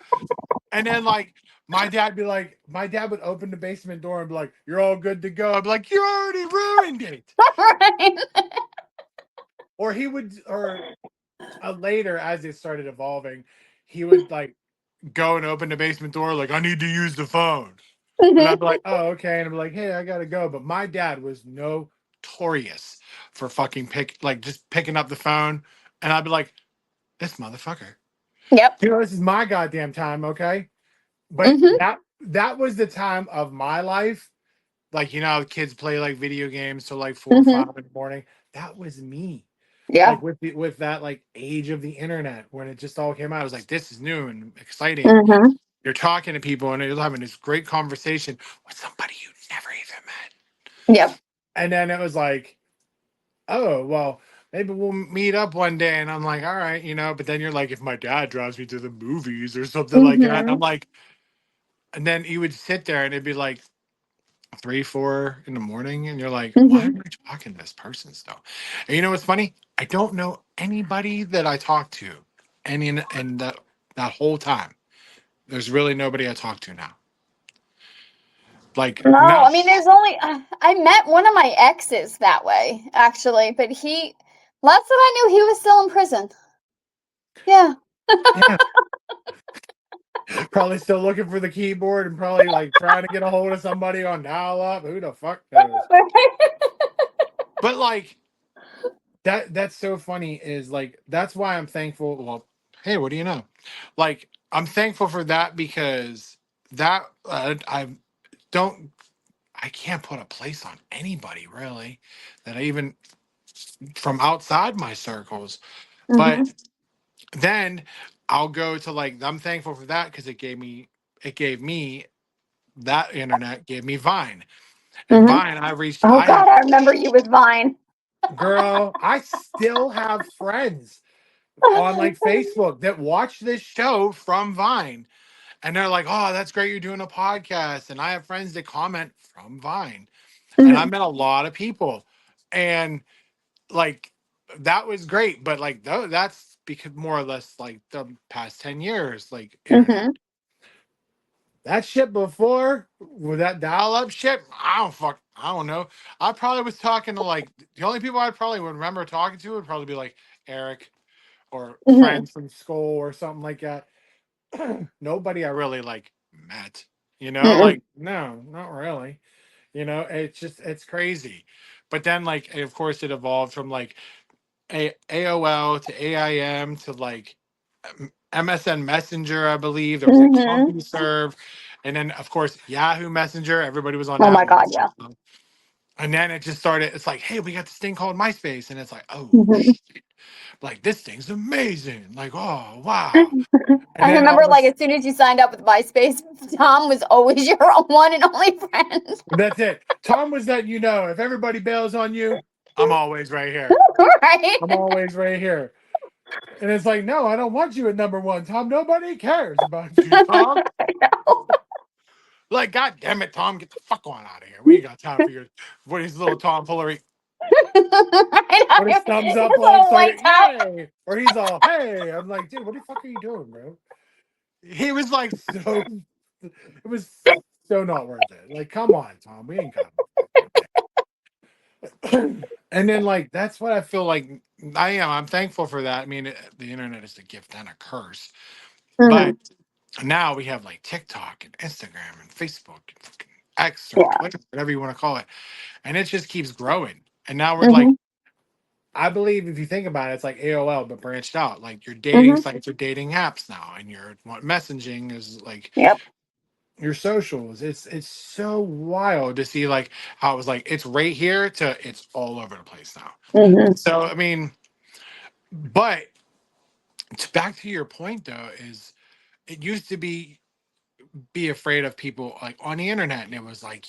And then like my dad would open the basement door and be like, you're all good to go. I'd be like, you already ruined it. right. Or he would, or later as it started evolving, he would like go and open the basement door, like, I need to use the phone. And I'd be like, oh, okay. And I'd be like, hey, I gotta go. But my dad was notorious for fucking just picking up the phone. And I'd be like, this motherfucker. Yep. You know, this is my goddamn time, okay? But Mhm. that was the time of my life. Like, you know, how kids play like video games till like 4 or Mhm. 5 in the morning. That was me. Yeah. Like with that like age of the internet when it just all came out. I was like, this is new and exciting. Mhm. You're talking to people and you're having this great conversation with somebody you never even met. Yep. And then it was like, oh, well, maybe we'll meet up one day. And I'm like, all right, you know, but then you're like, if my dad drives me to the movies or something like that. And I'm Mhm. like, and then you would sit there and it'd be like 3, 4 in the morning. And you're like, why am Mhm. I talking to this person still? And you know what's funny? I don't know anybody that I talk to. And that whole time, there's really nobody I talk to now. Like No, now, I mean, there's only I met one of my exes that way, actually, but he last that I knew he was still in prison. Yeah. yeah, probably still looking for the keyboard and probably like trying to get a hold of somebody on dial up. Who the fuck knows? But like that's so funny is like that's why I'm thankful. Well, hey, what do you know? Like I'm thankful for that because that don't I can't put a place on anybody really that I even from outside my circles. But Mhm. then I'll go to like I'm thankful for that because it gave me that internet gave me Vine. And Mhm. Vine Oh I have God, I remember you with Vine. girl, I still have friends on like Facebook that watch this show from Vine. And they're like, oh, that's great. You're doing a podcast. And I have friends that comment from Vine. And I Mhm. met a lot of people. And like that was great. But like that's because more or less like the past 10 years, like internet. Mhm. That shit before with that dial-up shit, I don't know. I probably was talking to like the only people I probably would remember talking to would probably be like Eric or Mhm. friends from school or something like that. Nobody I really like met, Mhm. like no, not really. It's just it's crazy. But then like of course it evolved from like AOL to AIM to like MSN Messenger, I believe. There was like Mhm. CompuServe. And then of course Yahoo Messenger. Everybody was on Oh that my one. God, yeah. And then it just started, it's like, hey, we got this thing called MySpace. And it's like, oh Mhm. shit. Like this thing's amazing. Like, oh wow. And I then all remember, of like, us as soon as you signed up with MySpace, Tom was always your one and only friend. that's it. Tom was that if everybody bails on you, I'm always right here. Right? I'm always right here. And it's like, no, I don't want you at number one, Tom. Nobody cares about you, Tom. Like, god damn it, Tom, get the fuck on out of here. We ain't got time for your what his little tomfoolery. I Put his know. thumbs up His all little white excited, top. yay! Or he's all, hey. I'm like, dude, what the fuck are you doing, bro? He was like so it was so not worth it. Like, come on, Tom. We ain't got and then like that's what I feel like I'm thankful for that. I mean, the internet is a gift and a curse. But Mhm. now we have like TikTok and Instagram and Facebook and fucking X or Yeah. Twitter, whatever you want to call it. And it just keeps growing. And now we're like, Mhm. I believe if you think about it, it's like AOL but branched out. Like your dating Mhm. sites are dating apps now, and your messaging is like Yep. your socials. It's so wild to see like how it was like it's right here to it's all over the place now. Mhm. So I mean, but back to your point though, is it used to be afraid of people like on the internet, and it was like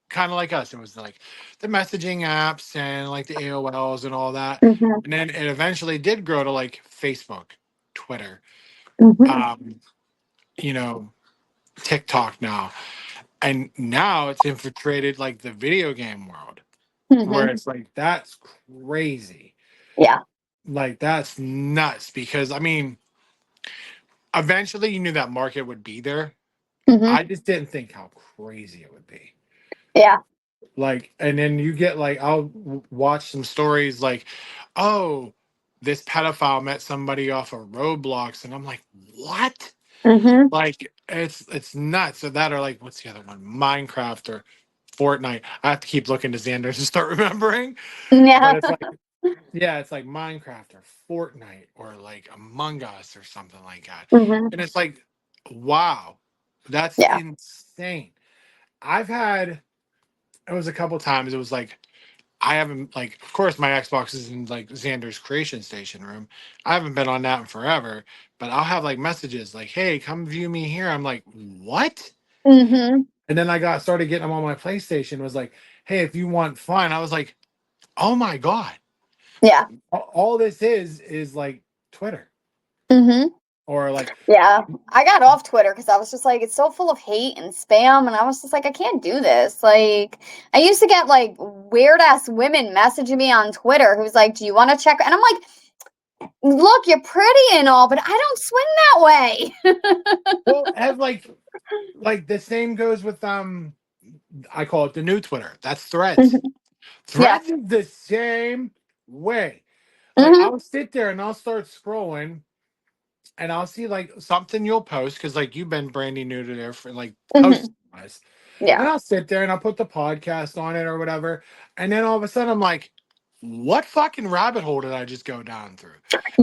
kind of like us. It was like the messaging apps and like the AOLs and all that, Mhm. and then it eventually did grow to like Facebook, Twitter, Mhm. um, you know, TikTok now, and now it's infiltrated like the video game world, where Mhm. it's like that's crazy, Yeah. like that's nuts. Because I mean, eventually you knew that market would be there. Mhm. I just didn't think how crazy it would be. Yeah. Like, and then you get like, I'll watch some stories like, oh, this pedophile met somebody off of Roblox, and I'm like, what? Mhm. Like, it's nuts. So that or like, what's the other one? Minecraft or Fortnite. I have to keep looking to Xander to start remembering. But Yeah. it's like, yeah, it's like Minecraft or Fortnite or like Among Us or something like that. Mhm. And it's like, wow, that's Yeah. insane. I've had it was a couple times. It was like I haven't like, of course, my Xbox is in like Xander's creation station room. I haven't been on that in forever, but I'll have like messages like, "Hey, come view me here." I'm like, "What?" Mhm. And then I got started getting them on my PlayStation. It was like, "Hey, if you want fun," I was like, "Oh my god!" Yeah. All this is like Twitter Mhm. or like, Yeah. I got off Twitter because I was just like, it's so full of hate and spam, and I was just like, I can't do this. Like, I used to get like weird ass women messaging me on Twitter who's like, "Do you want to check?" And I'm like, "Look, you're pretty and all, but I don't swing that way." well, as like the same goes with I call it the new Twitter. That's Threads. Mhm. Yeah. Threads is the same way. Like Hmm. I'll sit there and I'll start scrolling and I'll see like something you'll post because like you've been brandy new to there for like Hmm. post wise. Yeah. And I'll sit there and I'll put the podcast on it or whatever. And then all of a sudden I'm like, what fucking rabbit hole did I just go down through?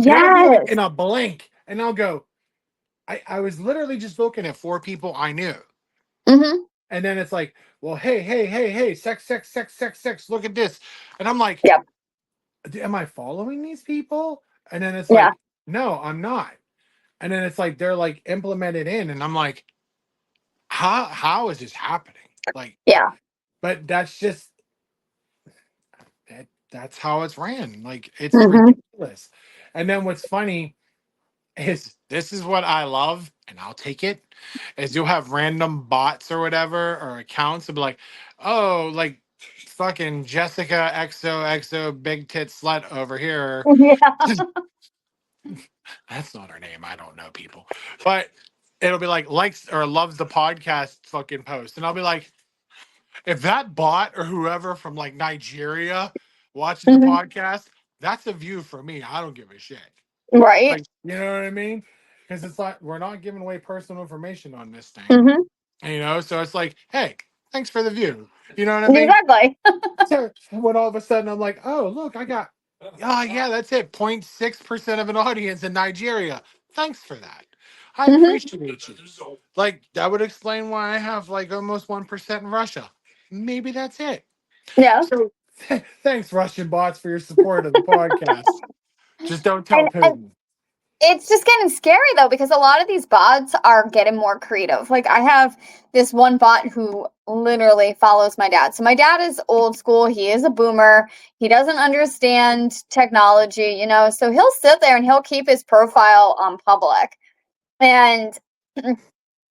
And it'll be like Yes. in a blink. And I'll go, I was literally just looking at 4 people I knew. Hmm. And then it's like, well, hey, sex. Look at this. And I'm like, Yep. am I following these people? And then it's Yeah. like, no, I'm not. And then it's like they're like implemented in, and I'm like, how is this happening? Like, Yeah. but that's just that's how it's ran. Like, it's Hmm. ridiculous. And then what's funny is this is what I love, and I'll take it. Is you'll have random bots or whatever or accounts will be like, oh, like fucking Jessica XOXO big tit slut over here. Yeah. That's not her name. I don't know people. But it'll be like likes or loves the podcast fucking post. And I'll be like, if that bot or whoever from like Nigeria watches the Hmm. podcast, that's a view for me. I don't give a shit. Right. Like, you know what I mean? Because it's like we're not giving away personal information on this thing. Hmm. You know, so it's like, hey, thanks for the view. You know what I mean? Exactly. So when all of a sudden I'm like, oh, look, I got, oh, yeah, that's it. 0.6% of an audience in Nigeria. Thanks for that. I Hmm. appreciate you. Like, that would explain why I have like almost 1% in Russia. Maybe that's it. Yeah. So thanks, Russian bots, for your support of the podcast. Just don't tell And Putin. it's just getting scary though, because a lot of these bots are getting more creative. Like I have this one bot who literally follows my dad. So my dad is old school. He is a boomer. He doesn't understand technology, so he'll sit there and he'll keep his profile on public. And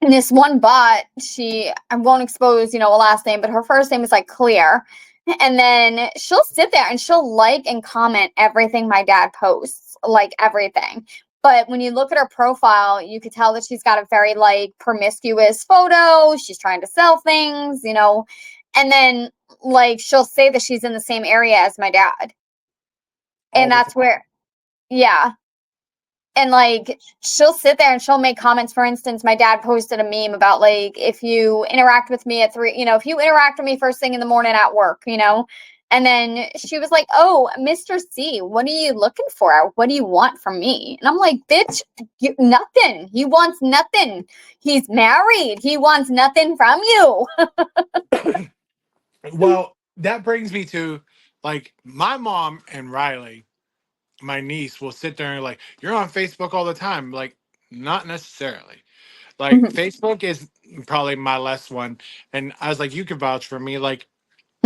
this one bot, I won't expose, a last name, but her first name is like Clear. And then she'll sit there and she'll like and comment everything my dad posts, like everything. But when you look at her profile, you could tell that she's got a very like promiscuous photo. She's trying to sell things. And then like she'll say that she's in the same area as my dad. All And the that's time. where, yeah. And like she'll sit there and she'll make comments. For instance, my dad posted a meme about like if you interact with me at 3, if you interact with me first thing in the morning at work. And then she was like, "Oh, Mr. C, what are you looking for? What do you want from me?" And I'm like, "Bitch, nothing. He wants nothing. He's married. He wants nothing from you." Well, that brings me to like my mom and Riley, my niece, will sit there and like, you're on Facebook all the time. Like, not necessarily. Like, Mhm. Facebook is probably my less one. And I was like, you can vouch for me. Like,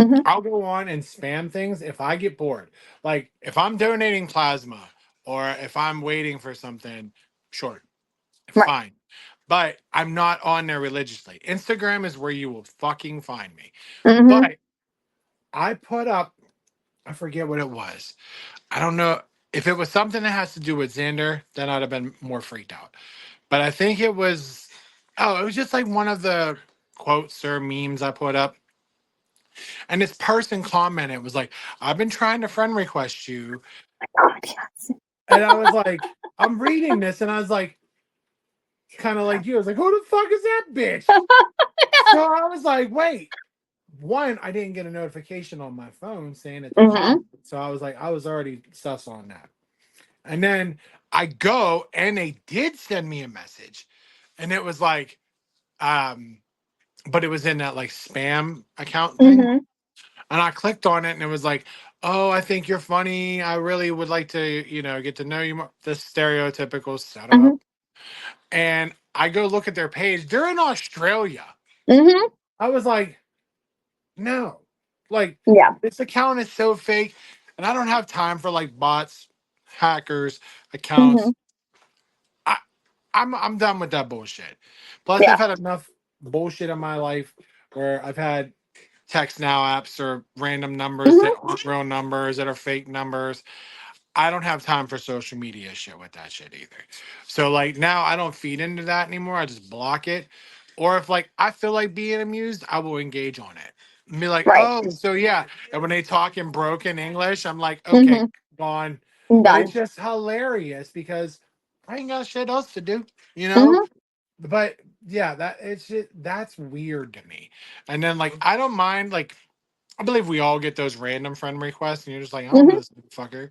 Mhm. I'll go on and spam things if I get bored. Like, if I'm donating plasma or if I'm waiting for something, sure, Right. fine. But I'm not on there religiously. Instagram is where you will fucking find me. Mhm. But I put up, I forget what it was. I don't know if it was something that has to do with Xander, then I'd have been more freaked out. But I think it was, oh, it was just like one of the quotes or memes I put up. And this person commented, was like, I've been trying to friend request you. God, yes. And I was like, I'm reading this. And I was like, kind of like you. I was like, who the fuck is that bitch? So I was like, wait. One, I didn't get a notification on my phone saying it to Mhm. comment. So I was like, I was already sus on that. And then I go and they did send me a message. And it was like, but it was in that like spam account thing. Mhm. And I clicked on it and it was like, oh, I think you're funny. I really would like to, get to know you more. The stereotypical setup. Mhm. And I go look at their page. They're in Australia. Mhm. I was like, no. Like, Yeah. this account is so fake. And I don't have time for like bots, hackers, accounts. Mhm. I, I'm done with that bullshit. Plus, Yeah. I've had enough bullshit in my life where I've had text now apps or random numbers that Mhm. aren't real numbers that are fake numbers. I don't have time for social media shit with that shit either. So like now I don't feed into that anymore. I just block it. or if like I feel like being amused, I will engage on it. And be like, Right. oh, so yeah. And when they talk in broken English, I'm like, okay, Hmm. gone. But it's Done. just hilarious because I ain't got shit else to do, you know? Hmm. But yeah, that's weird to me. And then like I don't mind like I believe we all get those random friend requests and you're just like, I don't know Hmm. this fucker.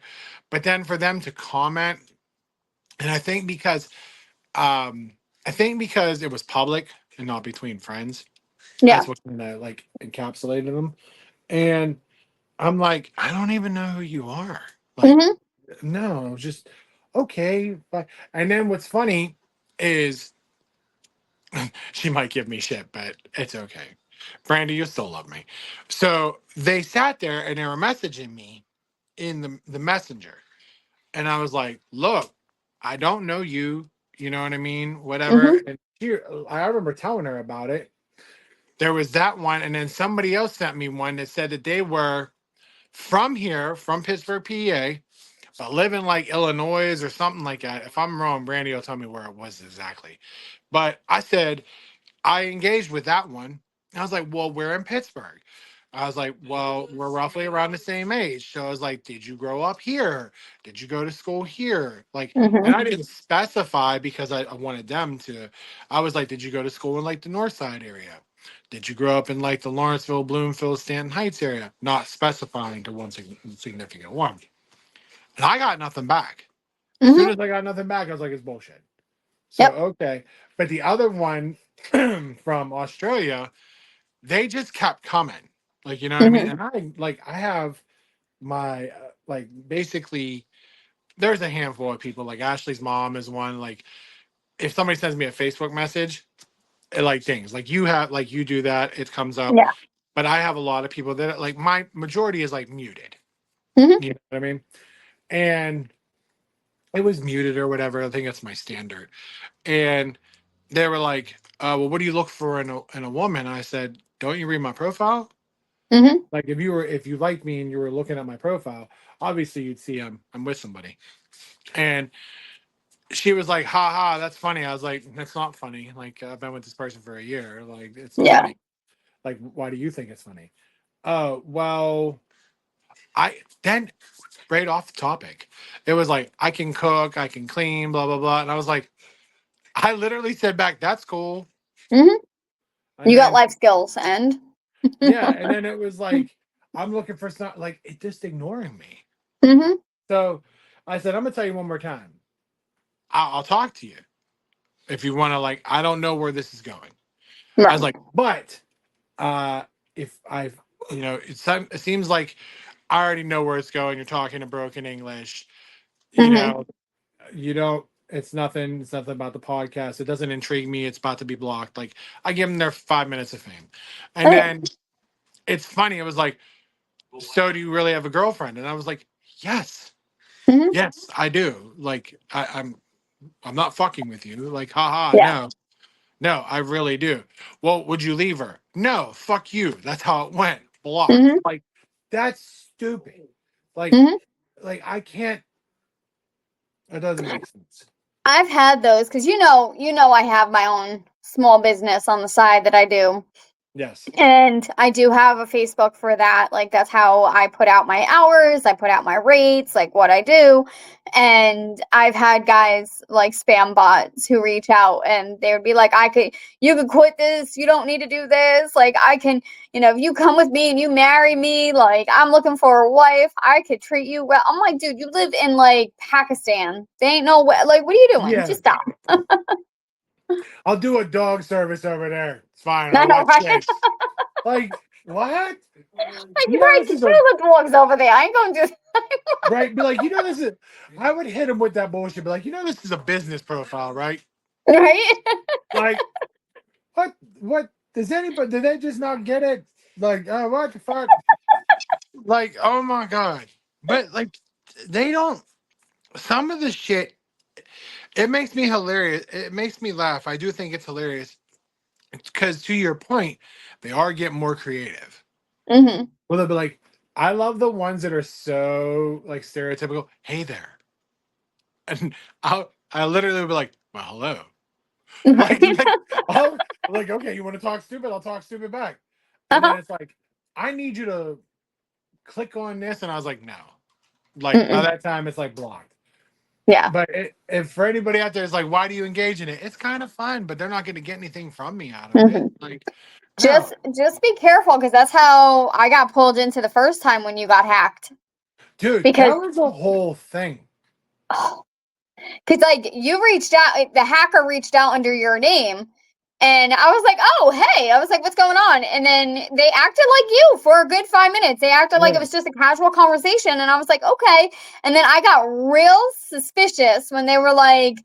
But then for them to comment, and um I think because it was public and not between friends, Yeah. that's what kind of like encapsulated them. And I'm like, I don't even know who you are. Like, Hmm. no, just okay. But and then what's funny is she might give me shit, but it's okay. Brandy, you still love me. So they sat there and they were messaging me in the messenger. And I was like, look, I don't know you. You know what I mean? Whatever. Hmm. And here, I remember telling her about it. There was that one. And then somebody else sent me one that said that they were from here, from Pittsburgh, PA, but live in like Illinois or something like that. If I'm wrong, Brandy will tell me where it was exactly. But I said, I engaged with that one. I was like, well, we're in Pittsburgh. I was like, well, we're roughly around the same age. So I was like, did you grow up here? Did you go to school here? Like, Hmm. and I didn't specify because I wanted them to. I was like, did you go to school in like the North Side area? Did you grow up in like the Lawrenceville, Bloomfield, Stanton Heights area? Not specifying to one significant one. And I got nothing back. As soon Hmm. as I got nothing back, I was like, it's bullshit. So, Yep. okay. But the other one from Australia, they just kept coming. Like, you know what I mean? Hmm. And I have my, like, basically, there's a handful of people. Like, Ashley's mom is one. Like, if somebody sends me a Facebook message, it like things like you have, like, you do that, it comes up. Yeah. But I have a lot of people that, like, my majority is like muted. Hmm. You know what I mean? And it was muted or whatever. I think that's my standard. And they were like, well, what do you look for in a woman? I said, don't you read my profile? Hmm. Like if you liked me and you were looking at my profile, obviously you'd see I'm with somebody. And she was like, ha ha, that's funny. I was like, that's not funny. Like I've been with this person for a year. Like it's not Yeah. funny. Like, why do you think it's funny? Oh, well, I then right off the topic, it was like, I can cook, I can clean, blah, blah, blah. And I was like, I literally said back, that's cool. Hmm. And You got then life skills and. yeah, and then it was like, I'm looking for something like it just ignoring me. Hmm. So I said, I'm gonna tell you one more time. I'll talk to you if you want to. Like, I don't know where this is going. I was Right. like, but uh, if I've, it seems like I already know where it's going. You're talking in broken English. You Hmm. know, you don't. It's nothing. It's nothing about the podcast. It doesn't intrigue me. It's about to be blocked. Like I give them their 5 minutes of fame, and Okay. then it's funny. It was like, so do you really have a girlfriend? And I was like, yes, Hmm. yes, I do. Like I'm not fucking with you. Like, haha, Yeah. no, no, I really do. Well, would you leave her? No, fuck you. That's how it went. Blocked. Hmm. Like, that's stupid. Like, Hmm. like I can't. It doesn't make sense. I've had those because I have my own small business on the side that I do. Yes. And I do have a Facebook for that. Like that's how I put out my hours, I put out my rates, like what I do. And I've had guys like spam bots who reach out and they would be like, you could quit this, you don't need to do this. Like I can, if you come with me and you marry me, like I'm looking for a wife, I could treat you well. I'm like, dude, you live in like Pakistan. They ain't no way. Like, what are you doing? Yeah. Just stop. I'll do a dog service over there. It's fine. I I'll know, watch right? kids. Like, what? Like, You you know, probably this can is a kill the dogs over there. I ain't gonna do. right. Be like, this is. I would hit him with that bullshit. Be like, this is a business profile, right? Right? Like, what? What? Does anybody? Did they just not get it? Like, what the fuck? Like, oh my god! But like, they don't. Some of the shit. It makes me hilarious. It makes me laugh. I do think it's hilarious because, to your point, they are getting more creative. Hmm. Well, they'll be like, I love the ones that are so like stereotypical. Hey there, and I literally will be like, well, hello. Right. Like, Like, okay, you want to talk stupid? I'll talk stupid back. And then it's like, I need you to click on this. And I was like, no. Like, by Mm-mm. that time, it's like blocked. Yeah. But if for anybody out there, it's like, why do you engage in it? It's kind of fun, but they're not going to get anything from me out of it. Mhm. Like, Just no. just be careful because that's how I got pulled into the first time when you got hacked. Dude, Because that was a whole thing. because like you reached out, the hacker reached out under your name, and I was like, oh hey, I was like, what's going on? And then they acted like you for a good 5 minutes. They acted like it Yeah. was just a casual conversation, and I was like, okay. And then I got real suspicious when they were like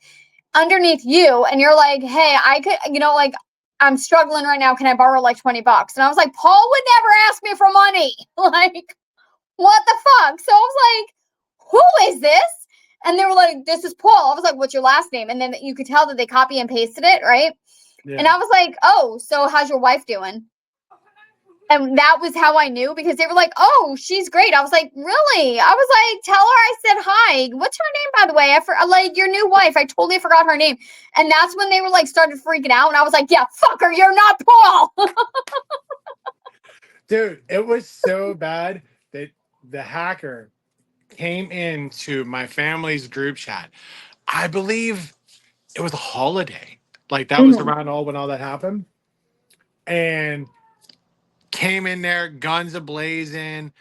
underneath you, and you're like, hey, I could, like I'm struggling right now. Can I borrow like $20? And I was like, Paul would never ask me for money. Like, what the fuck? So I was like, who is this? And they were like, this is Paul. I was like, what's your last name? And then you could tell that they copy and pasted it, right? Yeah. And I was like, oh, so how's your wife doing? And that was how I knew, because they were like, oh, she's great. I was like, really? I was like, tell her I said hi. What's her name, by the way? Like your new wife. I totally forgot her name. And that's when they were like started freaking out. And I was like, yeah, fucker, you're not Paul. Dude, it was so bad that the hacker came into my family's group chat. I believe it was a holiday. Like that was around when all that happened. And came in there, guns ablazing,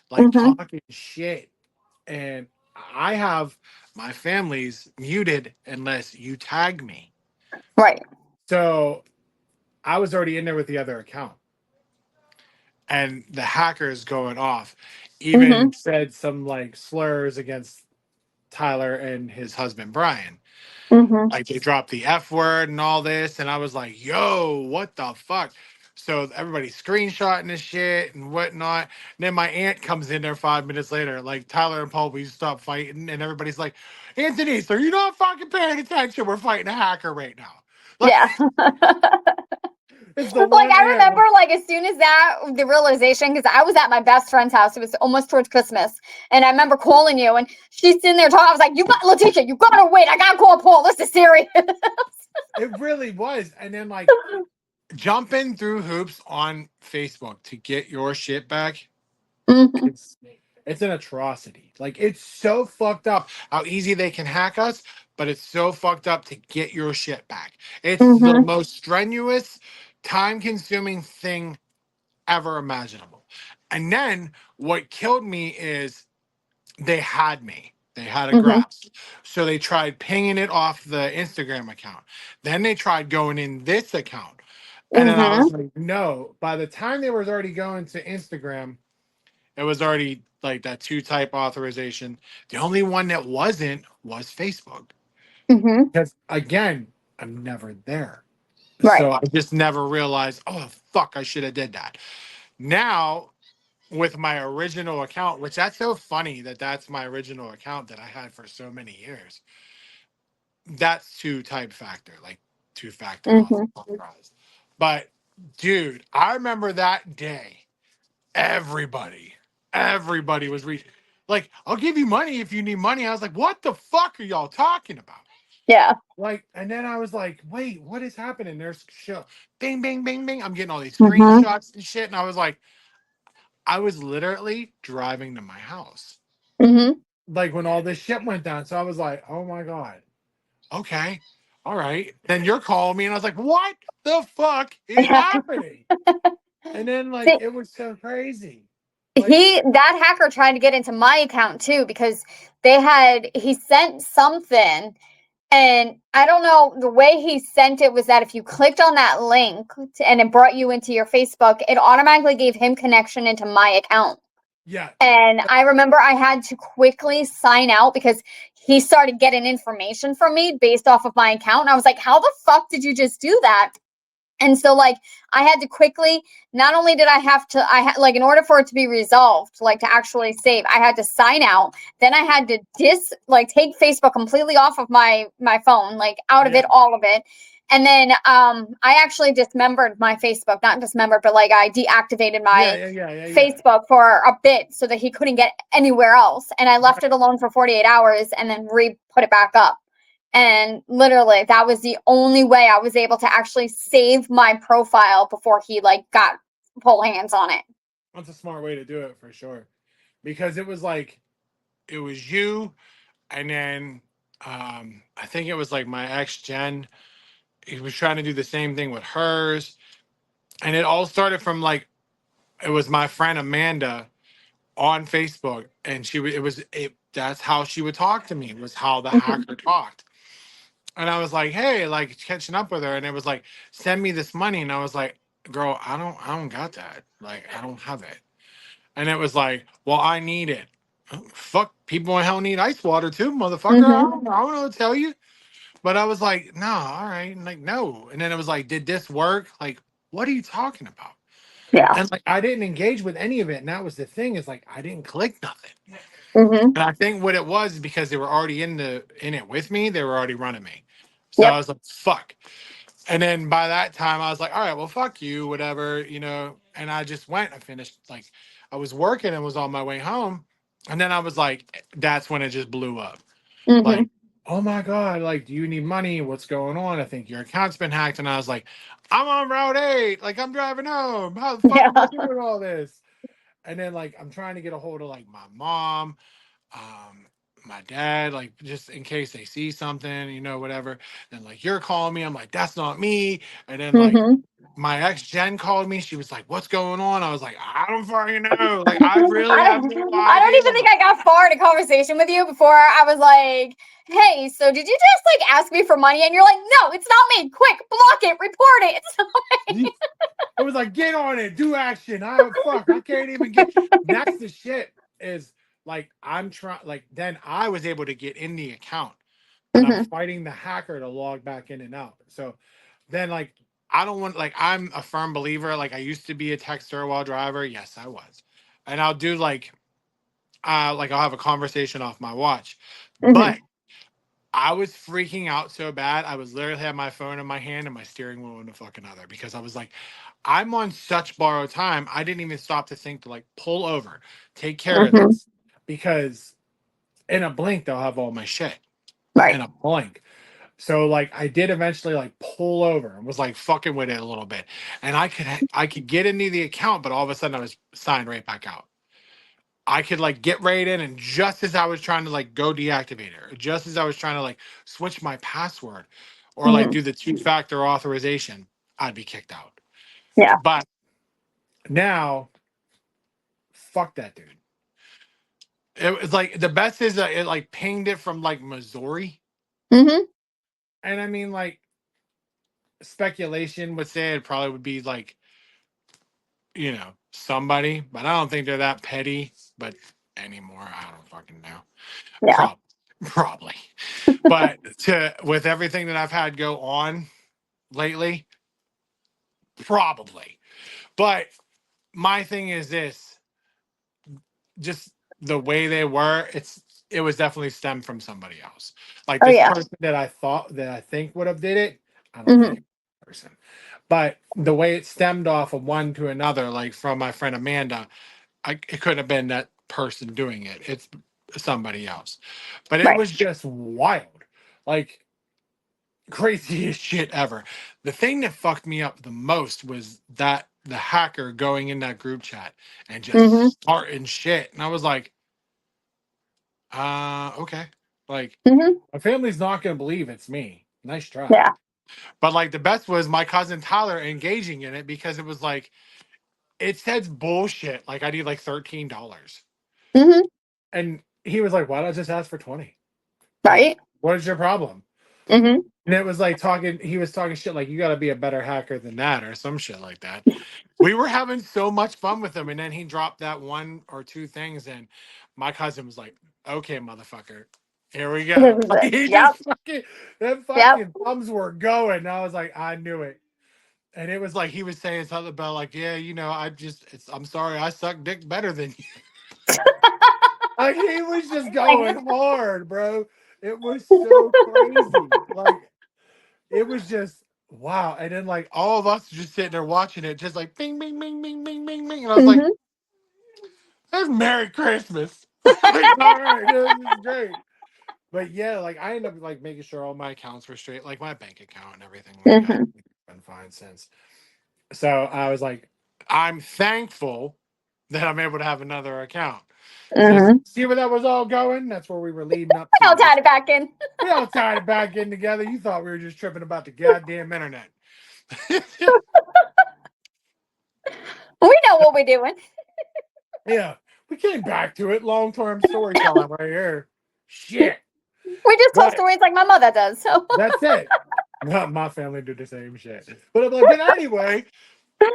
like talking shit. And I have my family's muted unless you tag me. Right. So I was already in there with the other account. And the hackers going off even said some like slurs against Tyler and his husband Brian. Like they dropped the F word and all this, and I was like, yo, what the fuck? So everybody's screenshotting this shit and whatnot. And then my aunt comes in there 5 minutes later, like Tyler and Paul, we stop fighting, and everybody's like, Anthony, so you're not fucking paying attention. We're fighting a hacker right now. Like, Yeah. it's the Like one I aunt. remember, like as soon as the realization, because I was at my best friend's house, it was almost towards Christmas, and I remember calling you, and she's sitting there talking. I was like, "You got Letitia, you gotta wait. I gotta call Paul. This is serious." It really was. And then like jumping through hoops on Facebook to get your shit back. It's an atrocity. Like it's so fucked up how easy they can hack us, but it's so fucked up to get your shit back. It's the most strenuous, time-consuming thing ever imaginable. And then what killed me is they had me. They had a grasp. So they tried pinging it off the Instagram account. Then they tried going in this account. And then I was like, no. By the time they was already going to Instagram, it was already like that 2-type authorization. The only one that wasn't was Facebook. Because again, I'm never there. Right. So I just never realized, oh fuck, I should have did that. Now with my original account, which that's so funny that that's my original account that I had for so many years. That's 2-type factor, like 2-factor authorized. But dude, I remember that day. Everybody was like, I'll give you money if you need money. I was like, what the fuck are y'all talking about? Yeah. Like, and then I was like, wait, what is happening? There's show, bing, bing, bing, bing. I'm getting all these screenshots and shit. And I was like, I was literally driving to my house. Like when all this shit went down. So I was like, oh my God. Okay. All right. Then you're calling me and I was like, what the fuck is happening? And then like, it was so crazy. That hacker tried to get into my account too, because he sent something, and I don't know, the way he sent it was that if you clicked on that link and it brought you into your Facebook, it automatically gave him connection into my account. Yeah. And I remember I had to quickly sign out because he started getting information from me based off of my account. And I was like, how the fuck did you just do that? And so like I had to quickly, not only did I like in order for it to be resolved, like to actually save, I had to sign out. Then I had to take Facebook completely off of my phone, like out of it, all of it. And then I actually dismembered my Facebook, not dismembered, but like I deactivated my Facebook for a bit so that he couldn't get anywhere else. And I left it alone for 48 hours and then put it back up. And literally, that was the only way I was able to actually save my profile before he like got full hands on it. That's a smart way to do it for sure. Because it was like it was you, and then I think it was like my ex Jen. He was trying to do the same thing with hers. And it all started from like it was my friend Amanda on Facebook, and that's how she would talk to me, was how the hacker talked. And I was like, hey, like catching up with her, and it was like, send me this money. And I was like, girl, I don't got that. Like, I don't have it. And it was like, well, I need it. Oh, fuck, people in hell need ice water too, motherfucker. I don't know what to tell you. But I was like, no, all right. And like, no. And then it was like, did this work? Like, what are you talking about? Yeah. And like, I didn't engage with any of it. And that was the thing, is like, I didn't click nothing. Mm-hmm. And I think what it was is because they were already in it with me, they were already running me. So Yep. I was like, fuck. And then by that time I was like, all right, well, fuck you, whatever, and I just went, I finished, like, I was working and was on my way home. And then I was like, that's when it just blew up. Mm-hmm. Like, oh my God, like, do you need money? What's going on? I think your account's been hacked. And I was like, I'm on Route 8. Like, I'm driving home. How the fuck am I doing all this? And then like I'm trying to get a hold of like my mom, my dad, like just in case they see something, whatever. Then like you're calling me, I'm like, that's not me. And then like Mm-hmm. my ex Jen called me, she was like, what's going on? I was like, I don't fucking know. Like, I really have no I don't even idea. think I got far in a conversation with you before I was like, hey, so did you just like ask me for money? And you're like, no, it's not me. Quick, block it, report it. It's not me. It was like, get on it, do action. I can't even get. That's the shit. Is like I'm trying. Like then I was able to get in the account, but I'm fighting the hacker to log back in and out. So then like I don't want, like, I'm a firm believer. Like I used to be a texter while driver. Yes, I was, and I'll do like I'll have a conversation off my watch, but I was freaking out so bad. I was literally had my phone in my hand and my steering wheel in the fucking other, because I was like, I'm on such borrowed time. I didn't even stop to think to like pull over, take care of this, because in a blink they'll have all my shit in a blink. So like I did eventually like pull over and was like fucking with it a little bit, and I could get into the account, but all of a sudden I was signed right back out. I could like get right in, and just as I was trying to like go deactivate it, or just as I was trying to like switch my password or like do the 2-factor authorization, I'd be kicked out. Yeah. But now, fuck that dude. It was like the best is that it like pinged it from like Missouri. Mm-hmm. And I mean, like, speculation would say it probably would be like, somebody, but I don't think they're that petty. But anymore, I don't fucking know. Yeah. Probably. But with everything that I've had go on lately, probably. But my thing is this, just the way they were, it was definitely stemmed from somebody else. Like this person that I think would have did it, I don't think person. But the way it stemmed off of one to another, like from my friend Amanda, it couldn't have been that person doing it. It's somebody else. But it was just wild. Like, craziest shit ever. The thing that fucked me up the most was that the hacker going in that group chat and just starting shit. And I was like, okay. Like, my family's not going to believe it's me. Nice try. Yeah. But like the best was my cousin Tyler engaging in it, because it was like, it says bullshit. Like I need like $13. And he was like, why don't I just ask for 20? Right. What is your problem? And it was like he was talking shit like, you got to be a better hacker than that, or some shit like that. We were having so much fun with him. And then he dropped that one or two things. And my cousin was like, okay, motherfucker, here we go. Like, he just them fucking thumbs were going. And I was like, I knew it. And it was like, he was saying something about like, yeah, I'm sorry, I suck dick better than you. Like, he was just going hard, bro. It was so crazy. Like, it was just wow. And then like all of us just sitting there watching it, just like bing, bing, bing, bing, bing, bing, bing. And I was like, that's Merry Christmas. Like, all right, this is great. But yeah, like I end up like making sure all my accounts were straight, like my bank account and everything. Like I Mhm. been fine since. So I was like, I'm thankful that I'm able to have another account. So Mhm. see where that was all going? That's where we were leading up I'll to. tie it back in. We all tied it back in together. You thought we were just tripping about the goddamn internet. We know what we're doing. Yeah, we came back to it. Long term storytelling right here. Shit. We just tell But stories like my mother does. So that's it. My family do the same shit. But I'm like, but anyway,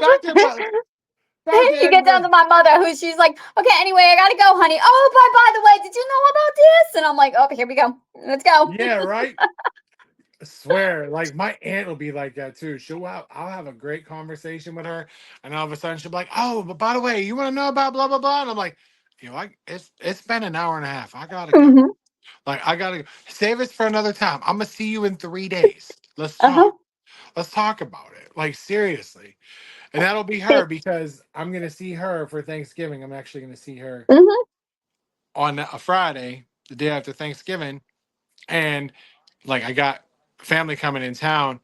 back to back to you get down Edward. to my mother, who she's like, okay, anyway, I gotta go, honey. Oh, by the way, did you know about this? And I'm like, oh, here we go. Let's go. Yeah, right. I swear, like my aunt will be like that too. I'll have a great conversation with her, and all of a sudden she'll be like, "Oh, but by the way, you want to know about blah blah blah?" And I'm like, it's been an hour and a half. I gotta go. Mhm. Like I gotta go. Save this for another time. I'm gonna see you in 3 days. Let's Uh-huh. talk. Let's talk about it. Like seriously, and that'll be See, her because I'm gonna see her for Thanksgiving. I'm actually gonna see her mhm. on a Friday, the day after Thanksgiving, and like I got family coming in town,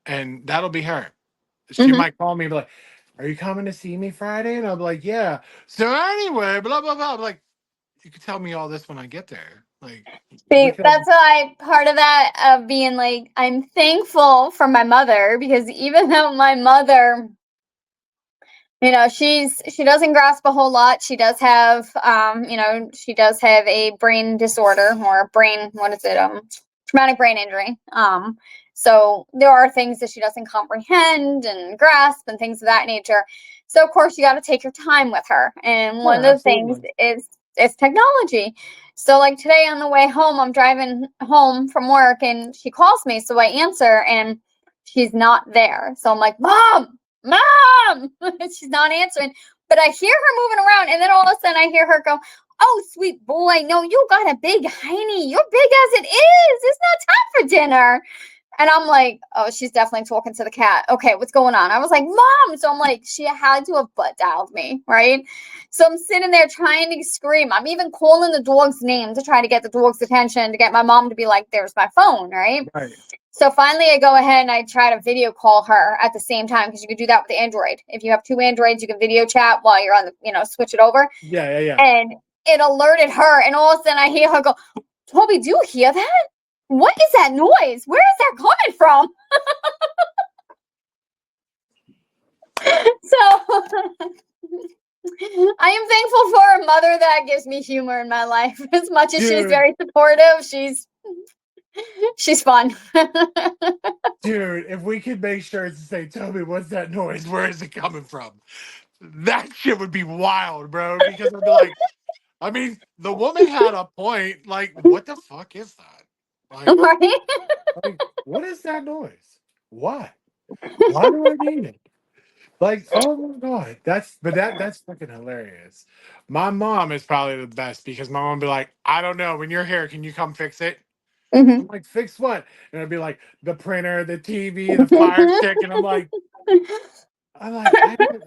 and that'll be her. She Mhm. might call me and be like, "Are you coming to see me Friday?" And I'll be like, "Yeah." So anyway, blah blah blah. I'm like, you can tell me all this when I get there. Like we See, could have. that's why part of that of being like, I'm thankful for my mother, because even though my mother, she doesn't grasp a whole lot. She does have, she does have a brain disorder, or brain, what is it? Traumatic brain injury. So there are things that she doesn't comprehend and grasp and things of that nature. So of course you got to take your time with her. And Yeah, one of the things absolutely. is technology. So like today on the way home, I'm driving home from work and she calls me. So I answer and she's not there. So I'm like, Mom, Mom, she's not answering. But I hear her moving around, and then all of a sudden I hear her go, "Oh, sweet boy, no, you got a big hiney. You're big as it is. It's not time for dinner." And I'm like, "Oh, she's definitely talking to the cat. Okay, what's going on?" I was like, "Mom." So I'm like, she had to have butt dialed me, right? So I'm sitting there trying to scream. I'm even calling the dog's name to try to get the dog's attention, to get my mom to be like, "There's my phone," right? Right. So finally, I go ahead and I try to video call her at the same time, because you can do that with the Android. If you have two Androids, you can video chat while you're on the, switch it over. Yeah, yeah, yeah. And it alerted her. And all of a sudden, I hear her go, "Toby, do you hear that? What is that noise? Where is that coming from?" So I am thankful for a mother that gives me humor in my life. As much as she's Dude, very supportive, she's fun. dude, if we could make sure to say, "Toby, what's that noise? Where is it coming from?" That shit would be wild, bro. Because I'd be like, I mean, the woman had a point. Like, what the fuck is that? Like, Right? what is that noise? Why? Why do I need it? Like, oh my god, that's fucking hilarious. My mom is probably the best because my mom would be like, "I don't know. When you're here, can you come fix it?" Mhm. I'm like, "Fix what?" And I'd be like, "The printer, the TV, the fire stick," and I'm like, I don't.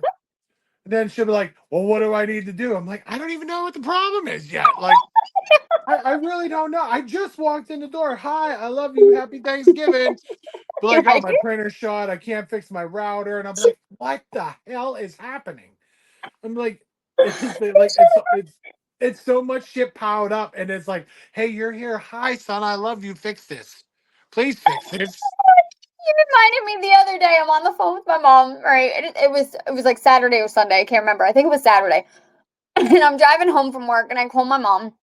And then she'll be like, "Well, what do I need to do?" I'm like, "I don't even know what the problem is yet." Like, I really don't know. I just walked in the door. "Hi, I love you. Happy Thanksgiving." But like, "Oh, Right? my printer's shot. I can't fix my router." And I'm like, "What the hell is happening?" I'm like, it's just like it's so much shit piled up, and it's like, "Hey, you're here. Hi, son. I love you. Fix this. Please fix this." You reminded me the other day. I'm on the phone with my mom, right? It was like Saturday or Sunday. I can't remember. I think it was Saturday. And I'm driving home from work, and I call my mom,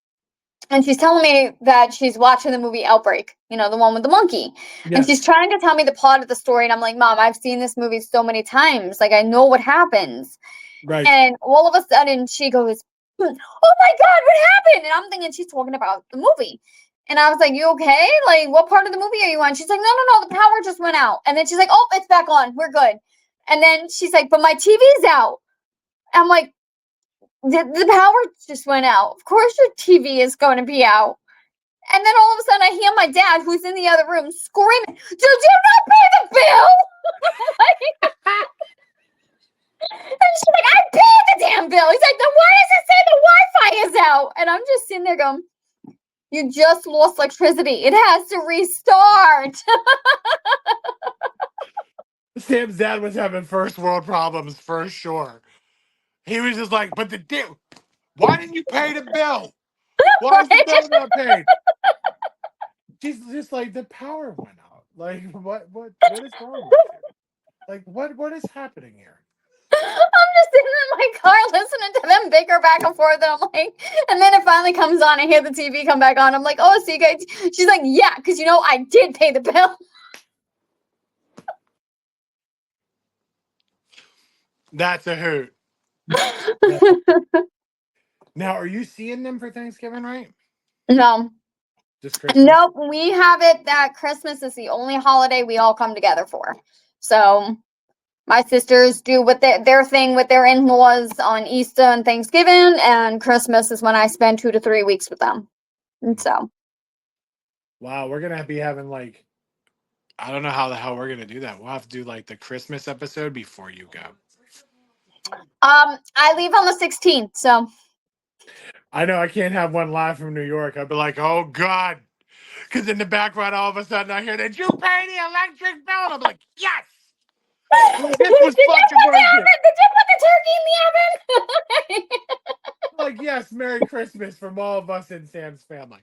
and she's telling me that she's watching the movie Outbreak. The one with the monkey. And she's Yes. trying to tell me the plot of the story, and I'm like, "Mom, I've seen this movie so many times. Like, I know what happens." Right. And all of a sudden, she goes, "Oh my God, what happened?" And I'm thinking she's talking about the movie. And I was like, "You okay? Like, what part of the movie are you on?" She's like, "No, the power just went out." And then she's like, "Oh, it's back on. We're good." And then she's like, "But my TV's out." I'm like, the power just went out. Of course your TV is going to be out." And then all of a sudden, I hear my dad, who's in the other room, screaming, "Did you not pay the bill?" Like, and she's like, "I paid the damn bill." He's like, "Then why does it say the Wi-Fi is out?" And I'm just sitting there going, You just lost electricity. It has to restart. Sam's dad was having first world problems for sure. He was just like, but why didn't you pay the bill? Why is the bill not paid? She's just like, the power went out. Like, what is wrong with you? Like, what is happening here? I'm just sitting in my car listening to them bicker back and forth, and I'm like, and then it finally comes on. I hear the TV come back on. I'm like, oh, so you guys? She's like, yeah, because I did pay the bill. That's a hoot. Now, are you seeing them for Thanksgiving, right? No, Just Christmas? nope. We have it that Christmas is the only holiday we all come together for. So my sisters do what their thing with their in-laws on Easter and Thanksgiving, and Christmas is when I spend 2 to 3 weeks with them. And so, Wow, we're gonna be having like, I don't know how the hell we're gonna do that. We'll have to do like the Christmas episode before you go. I leave on the 16th. So I know I can't have one live from New York. I'd be like, oh God. Because in the background, all of a sudden I hear, did you pay the electric bill? And I'm like, yes. This was Did you fucking put the worth oven? it. Did you put the turkey in the oven? Like, yes, Merry Christmas from all of us in Sam's family.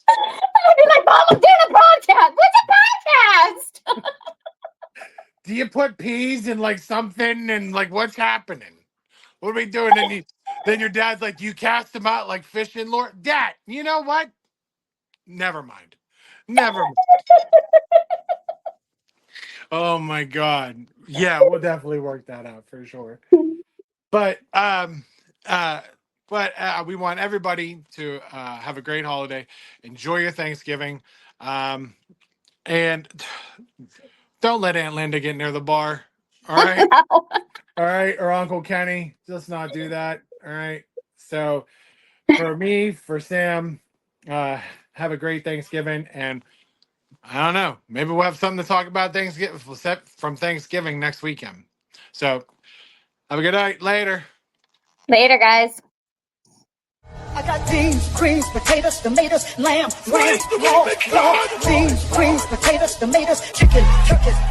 I'd be like, Mom, I'm doing a podcast. What's a podcast? Do you put peas in like something and like what's happening? What are we doing? Then your dad's like, do you cast them out like fish in Lord? Dad, you know what? Never mind. Never mind. Oh my God. Yeah, we'll definitely work that out for sure. But we want everybody to have a great holiday. Enjoy your Thanksgiving. And don't let Aunt Linda get near the bar. All right. No. All right. Or Uncle Kenny. Just not do that. All right. So for me, for Sam, have a great Thanksgiving. And I don't know, maybe we'll have something to talk about from Thanksgiving next weekend. So have a good night. Later. Later, guys. I got beans, greens, potatoes, tomatoes, lamb, lamb, raw, beans, greens, potatoes, tomatoes, chicken, turkeys.